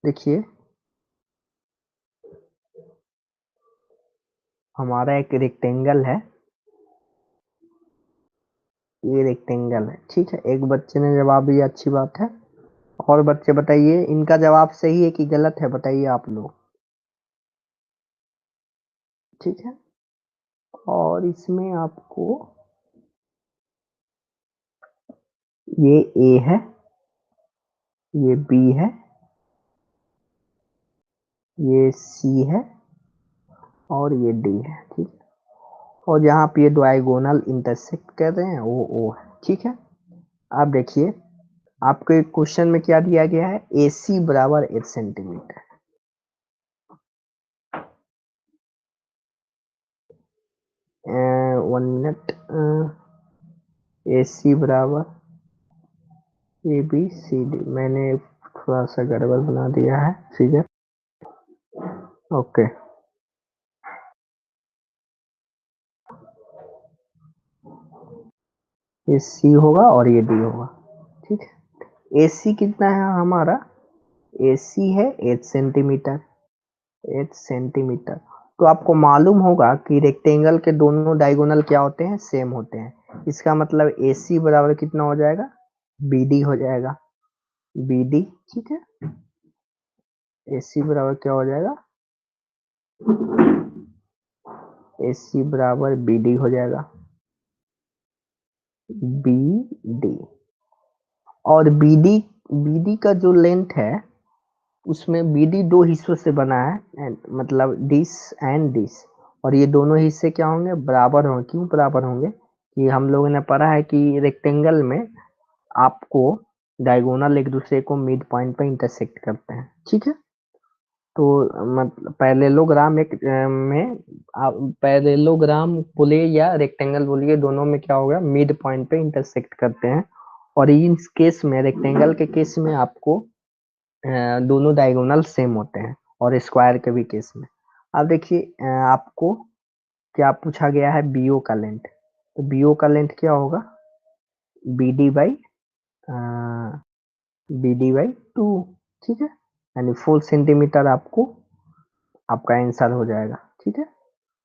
देखिए हमारा एक रेक्टेंगल है, ये रेक्टेंगल है, ठीक है। एक बच्चे ने जवाब दिया, अच्छी बात है। और बच्चे बताइए इनका जवाब सही है कि गलत है, बताइए आप लोग, ठीक है। और इसमें आपको ये A है, ये B है, ये C है और ये D है, ठीक है। और जहाँ पे ये डायगोनल इंटरसेक्ट कर रहे हैं वो O है, ठीक है। आप देखिए आपको एक क्वेश्चन में क्या दिया गया है, AC बराबर 8 सेंटीमीटर। 1 मिनट, AC बराबर ABCD, मैंने थोड़ा सा गड़बड़ बना दिया है फिगर, ओके। ये C होगा और ये D होगा, ठीक है। AC कितना है हमारा, AC है 8 सेंटीमीटर, 8 सेंटीमीटर। तो आपको मालूम होगा कि रेक्टेंगल के दोनों डायगोनल क्या होते हैं, सेम होते हैं। इसका मतलब AC बराबर कितना हो जाएगा, BD हो जाएगा, BD, ठीक है। AC बराबर क्या हो जाएगा, AC बराबर BD हो जाएगा, BD। और BD का जो लेंथ है उसमें BD दो हिस्सों से बना है, मतलब दिस एंड दिस। और ये दोनों हिस्से क्या होंगे, बराबर होंगे। क्यों बराबर होंगे, कि हम लोगों ने पढ़ा है कि रेक्टेंगल में आपको डायगोनल एक दूसरे को मिड पॉइंट पे इंटरसेक्ट करते हैं, ठीक है। तो मतलब पैरेललोग्राम में आप पैरेललोग्राम बोलिए या रेक्टेंगल बोलिए, दोनों में क्या होगा, मिड पॉइंट पे इंटरसेक्ट करते हैं। और इस केस में रेक्टेंगल के केस में आपको दोनों डायगोनल सेम होते हैं, और स्क्वायर के भी केस में। अब देखिए आपको क्या पूछा गया है, BO का लेंथ। तो BO का लेंथ क्या होगा, BD बाई BD/2, ठीक है। यानी 4 सेंटीमीटर आपको आपका आंसर हो जाएगा, ठीक है।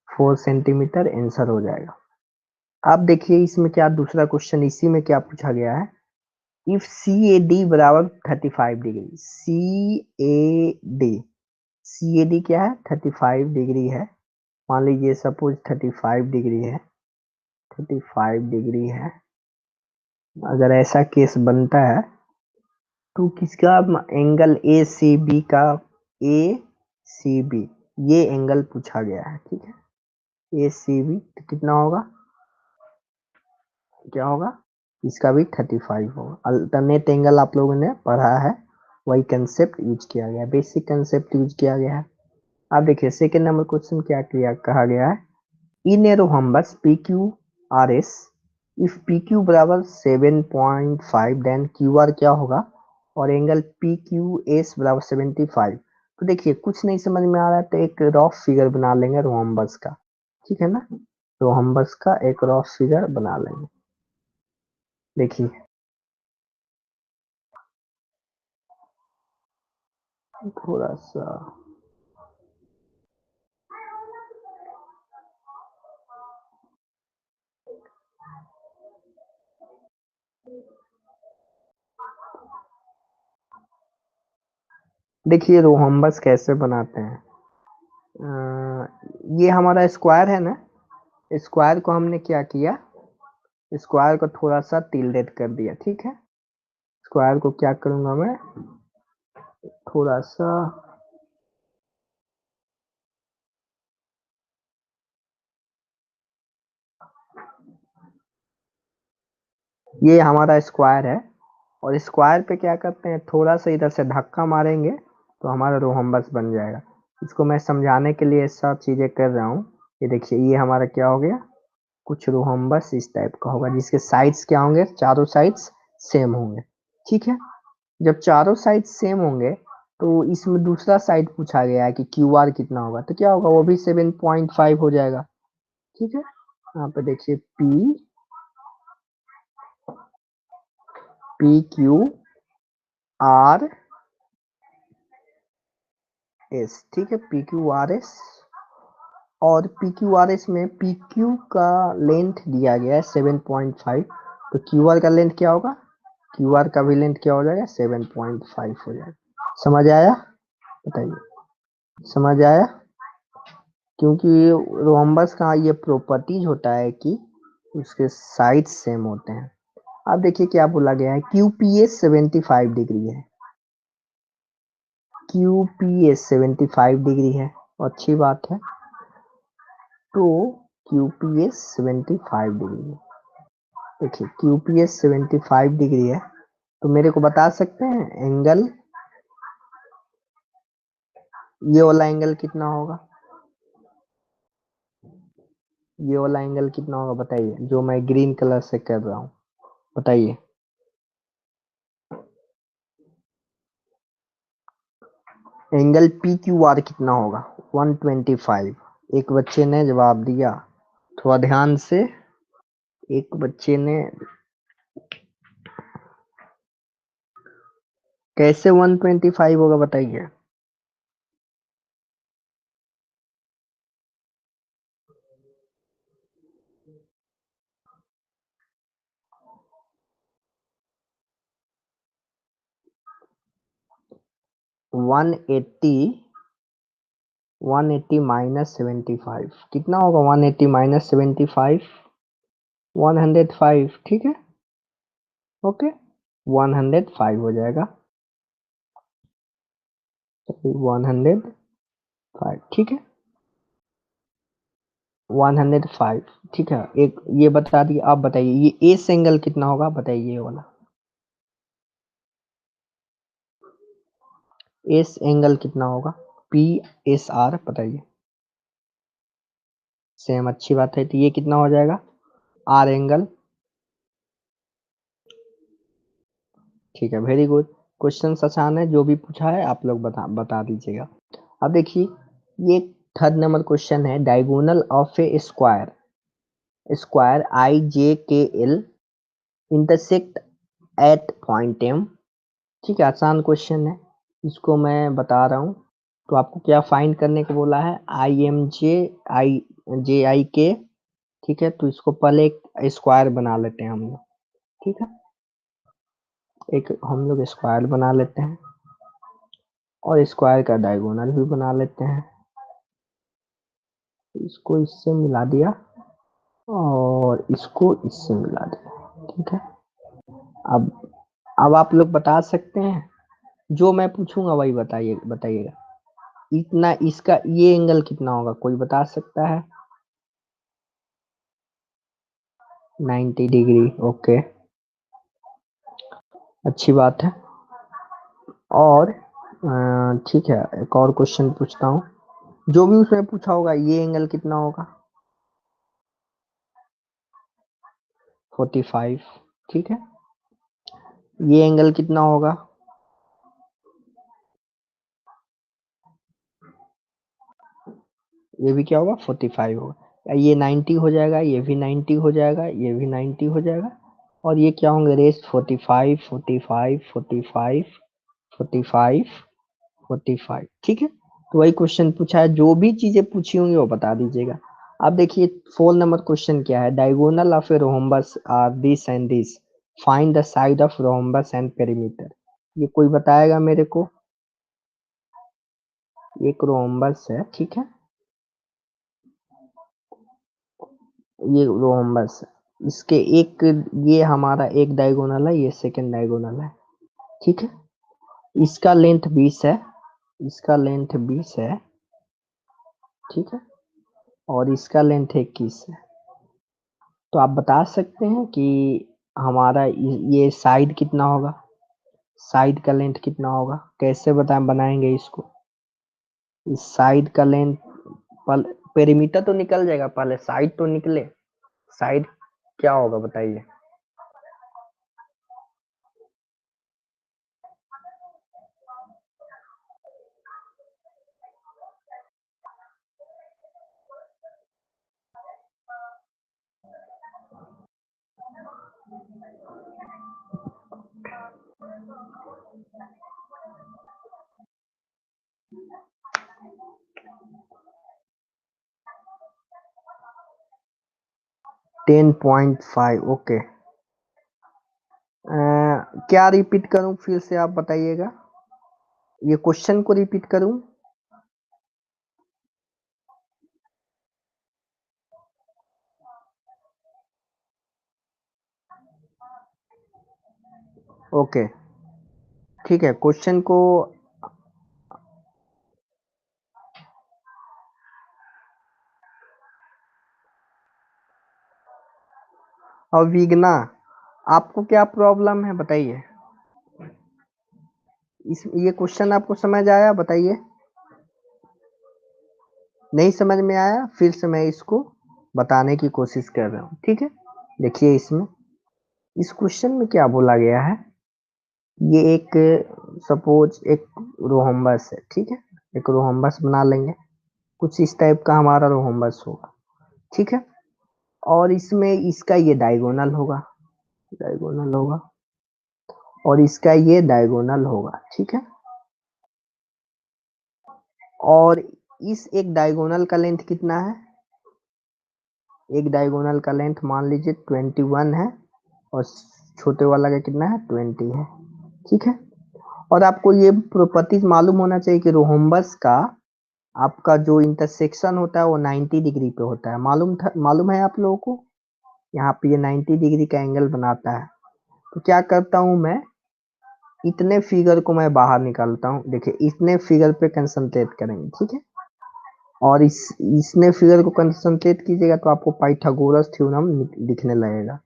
4 सेंटीमीटर आंसर हो जाएगा। अब देखिए इसमें क्या दूसरा क्वेश्चन इसी में क्या पूछा गया है, इफ CAD बराबर 35 डिग्री, CAD, CAD क्या है, 35 डिग्री है। मान लीजिए सपोज 35 डिग्री है, 35 डिग्री है। अगर ऐसा केस बनता है तो किसका एंगल ACB का, ACB ये एंगल पूछा गया है, ठीक है। ACB तो कितना होगा, क्या होगा, इसका भी 35 होगा। अल्टरनेट एंगल आप लोगों ने पढ़ा है, वही कंसेप्ट यूज किया गया है, बेसिक कंसेप्ट यूज किया गया है। अब देखिए सेकेंड नंबर क्वेश्चन क्या किया कहा गया है, इन ए रोहम्बस PQRS, इफ PQ बराबर 7.5 देन QR क्या होगा, और एंगल PQS बराबर 75। तो देखिए कुछ नहीं समझ में आ रहा है तो एक रफ फिगर बना लेंगे रोहम्बस का, ठीक है ना। रोहम्बस का एक रफ फिगर बना लेंगे। देखिए थोड़ा सा, देखिए रोहम्बस कैसे बनाते हैं। ये हमारा स्क्वायर है ना, स्क्वायर को हमने क्या किया, स्क्वायर को थोड़ा सा टिल्डेड कर दिया, ठीक है। स्क्वायर को क्या करूंगा मैं, थोड़ा सा, ये हमारा स्क्वायर है। और स्क्वायर पे क्या करते हैं, थोड़ा सा इधर से धक्का मारेंगे तो हमारा रोहम्बस बन जाएगा। इसको मैं समझाने के लिए सब चीजें कर रहा हूँ। ये देखिए ये हमारा क्या हो गया, कुछ रोहम्बस इस टाइप का होगा जिसके साइड्स क्या होंगे, चारों साइड्स सेम होंगे, ठीक है। जब चारों साइड सेम होंगे तो इसमें दूसरा साइड पूछा गया है कि क्यू आर कितना होगा, तो क्या होगा, वो भी 7.5 हो जाएगा। ठीक है, यहाँ पे देखिए पी क्यू आर एस, ठीक है, पी क्यू आर एस। और पी क्यू आर एस में पी क्यू का लेंथ दिया गया है 7.5, तो क्यू आर का लेंथ क्या होगा, क्यू आर का भी लेंथ क्या हो जाएगा, 7.5 हो जाएगा। समझ आया, बताइए, समझ आया। क्योंकि रोम्बस का ये प्रॉपर्टीज होता है कि उसके साइड सेम होते हैं। अब देखिए क्या बोला गया है, क्यूपीएस 75 डिग्री है, क्यूपीएस 75 डिग्री है, अच्छी बात है। तो क्यूपीएस 75 डिग्री, देखिए क्यूपीएस 75 डिग्री है, तो मेरे को बता सकते हैं एंगल, ये वाला एंगल कितना होगा, ये वाला एंगल कितना होगा बताइए, जो मैं ग्रीन कलर से कर रहा हूँ, बताइए। एंगल पी क्यू आर कितना होगा, 125। एक बच्चे ने जवाब दिया, थोड़ा ध्यान से, एक बच्चे ने, कैसे 125 होगा बताइए। 180, 180 माइनस 75 कितना होगा, 180 माइनस 75, 105, ठीक है, ओके, 105 हो जाएगा, 105, ठीक है, 105, ठीक है। एक ये बता दिए, आप बताइए ये एस एंगल कितना होगा, बताइए ये वाला एस एंगल कितना होगा, पी एस आर, बताइए। सेम, अच्छी बात है, तो ये कितना हो जाएगा, आर एंगल, ठीक है, वेरी गुड। क्वेश्चन आसान है, जो भी पूछा है आप लोग बता बता दीजिएगा। अब देखिए, ये थर्ड नंबर क्वेश्चन है, diagonal of a square, square I J K L intersect at point M, ठीक है, आसान क्वेश्चन है, इसको मैं बता रहा हूँ। तो आपको क्या फाइंड करने को बोला है, आई एम जे, आई जे आई के, ठीक है, तो इसको पहले एक स्क्वायर बना लेते हैं हम लोग, ठीक है, एक हम लोग स्क्वायर बना लेते हैं, और स्क्वायर का डायगोनल भी बना लेते हैं, इसको इससे मिला दिया और इसको इससे मिला दिया, ठीक है। अब अब आप लोग बता सकते हैं, जो मैं पूछूंगा वही बताइएगा, इतना इसका ये एंगल कितना होगा, कोई बता सकता है, 90 डिग्री, ओके, अच्छी बात है। और ठीक है, एक और क्वेश्चन पूछता हूँ, जो भी उसमें पूछा होगा ये एंगल कितना होगा, 45, ठीक है, ये एंगल कितना होगा, ये भी क्या होगा, 45 होगा, ये 90 हो जाएगा, ये भी 90 हो जाएगा, ये भी 90 हो जाएगा, और ये क्या होंगे रेस्ट, 45, 45, 45, 45, 45, ठीक है। तो वही क्वेश्चन पूछा है, जो भी चीजें पूछी होंगी वो बता दीजिएगा। अब देखिए 4 नंबर क्वेश्चन क्या है, diagonal of a rhombus are this and this, find the side of rhombus and perimeter, ये कोई बताएगा मेरे को, एक रोम्बस है, ठीक है, ये रोम्बस है, इसके एक, ये हमारा एक डायगोनल है, ये सेकंड डायगोनल है, ठीक है, इसका लेंथ 20 है, इसका लेंथ 20 है, ठीक है, और इसका लेंथ 21 है। तो आप बता सकते हैं कि हमारा ये साइड कितना होगा, साइड का लेंथ कितना होगा, कैसे बनाएंगे इसको, इस साइड का लेंथ, पेरीमीटर तो निकल जाएगा, पहले साइड तो निकले, साइड क्या होगा बताइए, 10.5 ओके। क्या रिपीट करूं फिर से आप बताइएगा, ये क्वेश्चन को रिपीट करूं? ओके ठीक है, क्वेश्चन को अविग्ना, आपको क्या प्रॉब्लम है बताइए? इस ये क्वेश्चन आपको समझ आया बताइए? नहीं समझ में आया, फिर से मैं इसको बताने की कोशिश कर रहा हूँ, ठीक है। देखिए इसमें, इस क्वेश्चन में क्या बोला गया है, ये एक सपोज एक रोहम्बस है, ठीक है। एक रोहम्बस बना लेंगे, कुछ इस टाइप का हमारा रोहम्बस होगा, ठीक है। और इसमें इसका ये डायगोनल होगा, डायगोनल होगा, और इसका ये डायगोनल होगा, ठीक है। और इस एक डायगोनल का लेंथ कितना है? एक डायगोनल का लेंथ मान लीजिए 21 है, और छोटे वाला का कितना है? 20 है, ठीक है। और आपको ये प्रॉपर्टीज मालूम होना चाहिए कि रोहम्बस का आपका जो इंटरसेक्शन होता है वो 90 डिग्री पे होता है। मालूम है आप लोगों को? यहाँ पे ये 90 डिग्री का एंगल बनाता है। तो क्या करता हूँ मैं, इतने फिगर को मैं बाहर निकालता हूँ। देखिए इतने फिगर पे कंसंट्रेट करेंगे, ठीक है। और इसने फिगर को कंसंट्रेट कीजिएगा तो आपको पाइथागोरस थ्योरम दिखने लगेगा।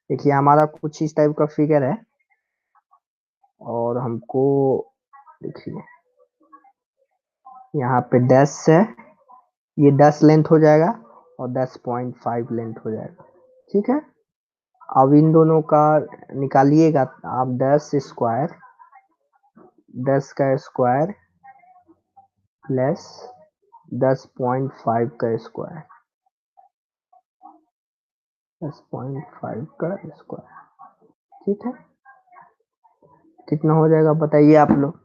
देखिए हमारा कुछ इस टाइप का फिगर है, और हमको देखिए यहाँ पे 10 है, ये 10 लेंथ हो जाएगा, और 10.5 लेंथ हो जाएगा, ठीक है। अब इन दोनों का निकालिएगा आप, 10 स्क्वायर, 10 का स्क्वायर प्लस 10.5 का स्क्वायर, 10.5 का स्क्वायर, ठीक है। कितना हो जाएगा बताइए आप लोग?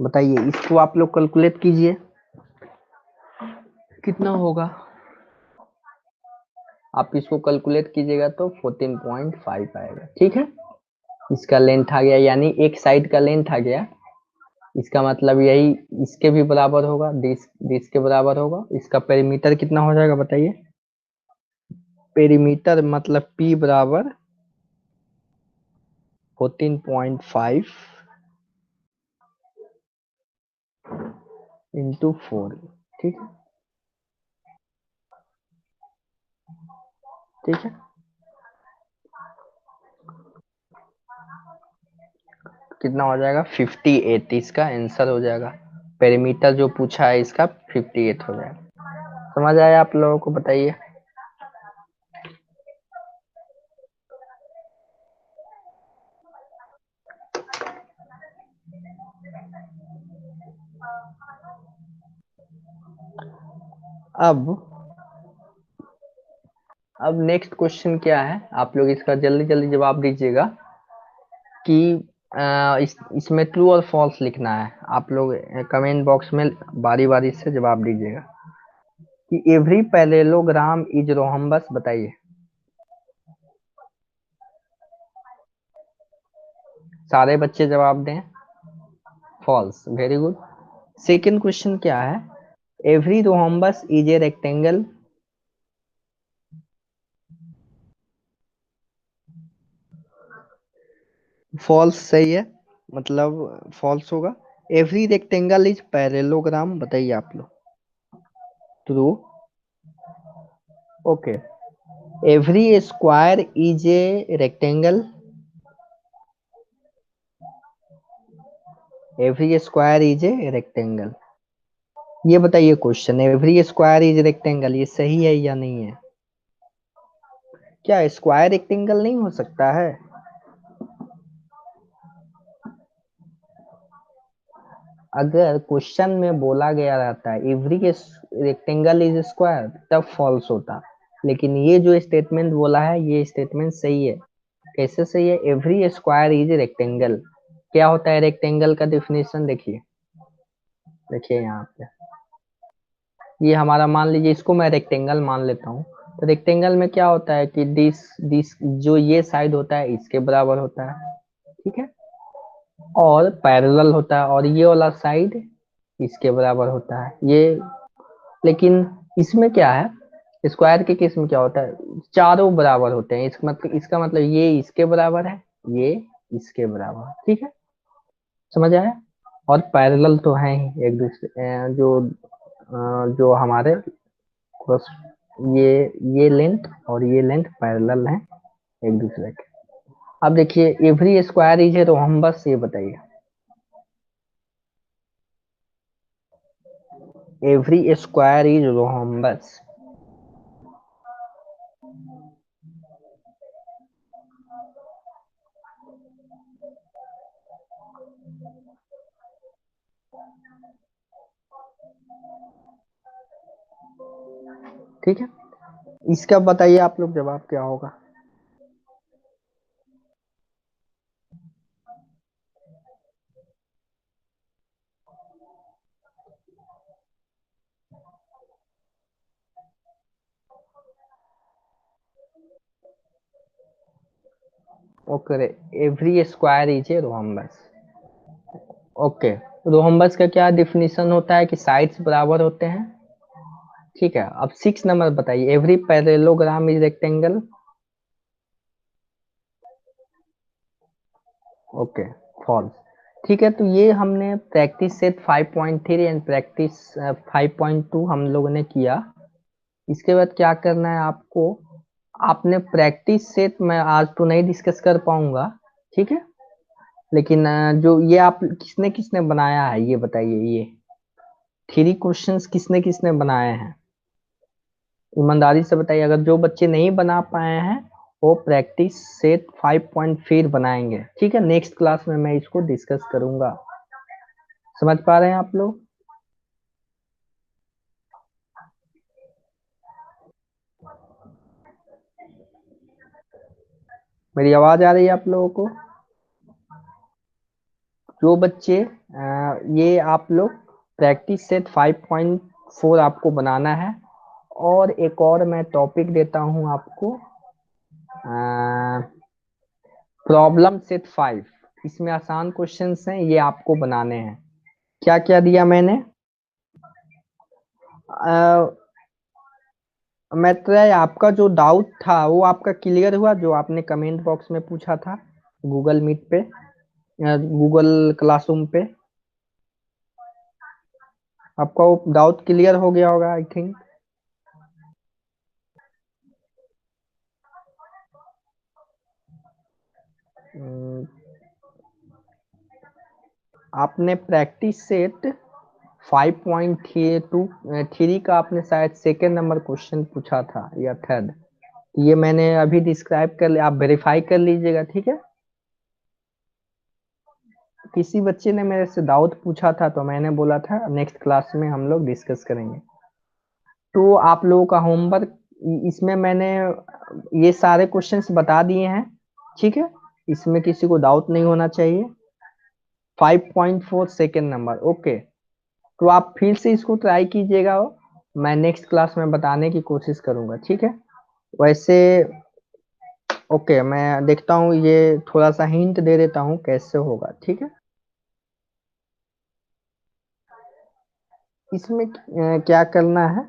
बताइए, इसको आप लोग कैलकुलेट कीजिए, कितना होगा। आप इसको कैलकुलेट कीजिएगा तो 14.5 आएगा, ठीक है। इसका लेंथ आ गया, यानी एक साइड का लेंथ आ गया। इसका मतलब यही इसके भी बराबर होगा, दिस के बराबर होगा। इसका पेरीमीटर कितना हो जाएगा बताइए? पेरीमीटर मतलब P बराबर 14.5 इंटू 4, ठीक है, ठीक है। कितना हो जाएगा? 58, इसका आंसर हो जाएगा। पेरीमीटर जो पूछा है इसका 58 हो जाएगा। समझ आया आप लोगों को? बताइए। अब नेक्स्ट क्वेश्चन क्या है, आप लोग इसका जल्दी जल्दी जवाब दीजिएगा कि इसमें ट्रू और फॉल्स लिखना है। आप लोग कमेंट बॉक्स में बारी बारी से जवाब दीजिएगा कि एवरी पैरेललोग्राम इज रोहम्बस। बताइए, सारे बच्चे जवाब दें। False, very good. Second question क्या है, every rhombus is a rectangle. False सही है, मतलब फॉल्स होगा। एवरी रेक्टेंगल इज पैरेललोग्राम, बताइए आप लोग। True. Okay, every square is a rectangle. Every square is a rectangle, ये बताइए question, every square is rectangle ये सही है या नहीं है? क्या स्क्वायर रेक्टेंगल नहीं हो सकता है? अगर क्वेश्चन में बोला गया रहता है एवरी रेक्टेंगल इज स्क्वायर तब फॉल्स होता। लेकिन ये जो स्टेटमेंट बोला है ये स्टेटमेंट सही है। कैसे सही है? Every square is rectangle. क्या होता है रेक्टेंगल का डिफिनेशन? देखिए देखिए यहाँ पे ये हमारा, मान लीजिए इसको मैं रेक्टेंगल मान लेता हूँ। तो रेक्टेंगल में क्या होता है कि दिस दिस जो ये साइड होता है इसके बराबर होता है, ठीक है, और पैरेलल होता है, और ये वाला साइड इसके बराबर होता है ये। लेकिन इसमें क्या है, स्क्वायर के केस में क्या होता है, चारों बराबर होते हैं। इसका मतलब ये इसके बराबर है, ये इसके बराबर, ठीक है, समझ आया। और पैरेलल तो है ही एक दूसरे जो हमारे क्रॉस, ये ये लेंथ और ये लेंथ पैरेलल है एक दूसरे के। अब देखिए एवरी स्क्वायर इज है, तो हम बस ये बताइए एवरी स्क्वायर इज रोहम्बस। ठीक है, इसका बताइए आप लोग जवाब क्या होगा। Okay, every square is a rhombus. Okay, rhombus का क्या डिफिनीशन होता है कि साइड्स बराबर होते हैं, ठीक है। अब 6 नंबर बताइए, every parallelogram is rectangle. Okay, false. ठीक है, तो ये हमने प्रैक्टिस सेट 5.3 एंड प्रैक्टिस 5.2 हम लोगों ने किया। इसके बाद क्या करना है आपको, आपने प्रैक्टिस सेट मैं आज तो नहीं डिस्कस कर पाऊंगा, ठीक है, लेकिन जो ये आप किसने किसने बनाया है ये बताइए, ये 3 क्वेश्चंस किसने किसने बनाए हैं, ईमानदारी से बताइए। अगर जो बच्चे नहीं बना पाए हैं वो प्रैक्टिस सेट 5 फिर बनाएंगे, ठीक है। नेक्स्ट क्लास में मैं इसको डिस्कस करूंगा। समझ पा रहे हैं आप लोग? मेरी आवाज आ रही है आप लोगों को? जो बच्चे ये आप लोग प्रैक्टिस सेट 5.4 आपको बनाना है। और एक और मैं टॉपिक देता हूं आपको, प्रॉब्लम सेट 5। इसमें आसान क्वेश्चंस हैं, ये आपको बनाने हैं। क्या क्या दिया मैंने, मैत्रेय आपका जो डाउट था वो आपका क्लियर हुआ, जो आपने कमेंट बॉक्स में पूछा था गूगल मीट पे, गूगल क्लासरूम पे, आपका वो डाउट क्लियर हो गया होगा आई थिंक। आपने प्रैक्टिस सेट 5.3 का आपने शायद सेकेंड नंबर क्वेश्चन पूछा था या थर्ड, ये मैंने अभी डिस्क्राइब कर लिया, आप वेरीफाई कर लीजिएगा, ठीक है। किसी बच्चे ने मेरे से डाउट पूछा था तो मैंने बोला था नेक्स्ट क्लास में हम लोग डिस्कस करेंगे। तो आप लोगों का होमवर्क, इसमें मैंने ये सारे क्वेश्चंस बता दिए हैं, ठीक है, इसमें किसी को डाउट नहीं होना चाहिए। 5.4 सेकेंड नंबर, ओके। तो आप फिर से इसको ट्राई कीजिएगा, मैं नेक्स्ट क्लास में बताने की कोशिश करूंगा, ठीक है। वैसे ओके, मैं देखता हूँ, ये थोड़ा सा हिंट दे देता हूँ कैसे होगा, ठीक है। इसमें क्या करना है,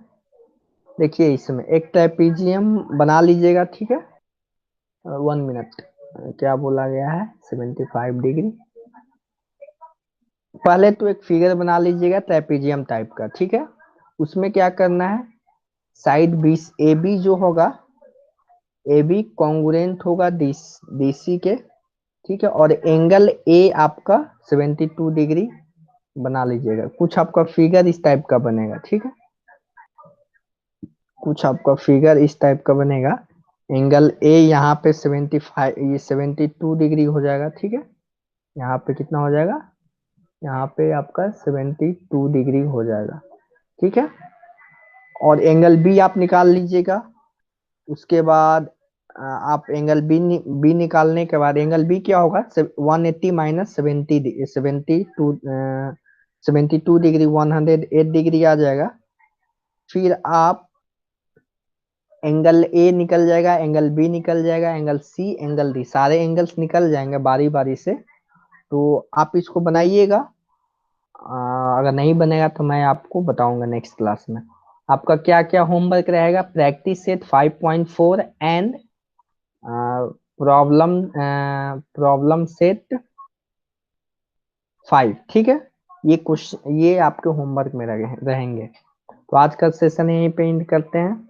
देखिए इसमें एक ट्रेपीजियम बना लीजिएगा, ठीक है। 1 मिनट, क्या बोला गया है, 75 डिग्री। पहले तो एक फिगर बना लीजिएगा ट्रेपीजियम टाइप का, ठीक है। उसमें क्या करना है, साइड बीस ए बी जो होगा, ए बी कॉन्ग्रुएंट होगा डीसी के, ठीक है, और एंगल ए आपका 72 डिग्री बना लीजिएगा। कुछ आपका फिगर इस टाइप का बनेगा, ठीक है, कुछ आपका फिगर इस टाइप का बनेगा। एंगल ए यहाँ पे 75, ये 72 डिग्री हो जाएगा, ठीक है। यहाँ पे कितना हो जाएगा, यहाँ पे आपका 72 डिग्री हो जाएगा, ठीक है। और एंगल बी आप निकाल लीजिएगा। उसके बाद आप एंगल बी निकालने के बाद एंगल बी क्या होगा, 180 माइनस 72 डिग्री, 108 डिग्री आ जाएगा। फिर आप एंगल ए निकल जाएगा, एंगल बी निकल जाएगा, एंगल सी, एंगल डी, सारे एंगल्स निकल जाएंगे बारी बारी से। तो आप इसको बनाइएगा। अगर नहीं बनेगा तो मैं आपको बताऊंगा नेक्स्ट क्लास में। आपका क्या क्या होमवर्क रहेगा, practice set 5.4 and problem problem set 5, ठीक है। ये क्वेश्चन ये आपके होमवर्क में रहेंगे। तो आज का सेशन यहीं पे एंड करते हैं।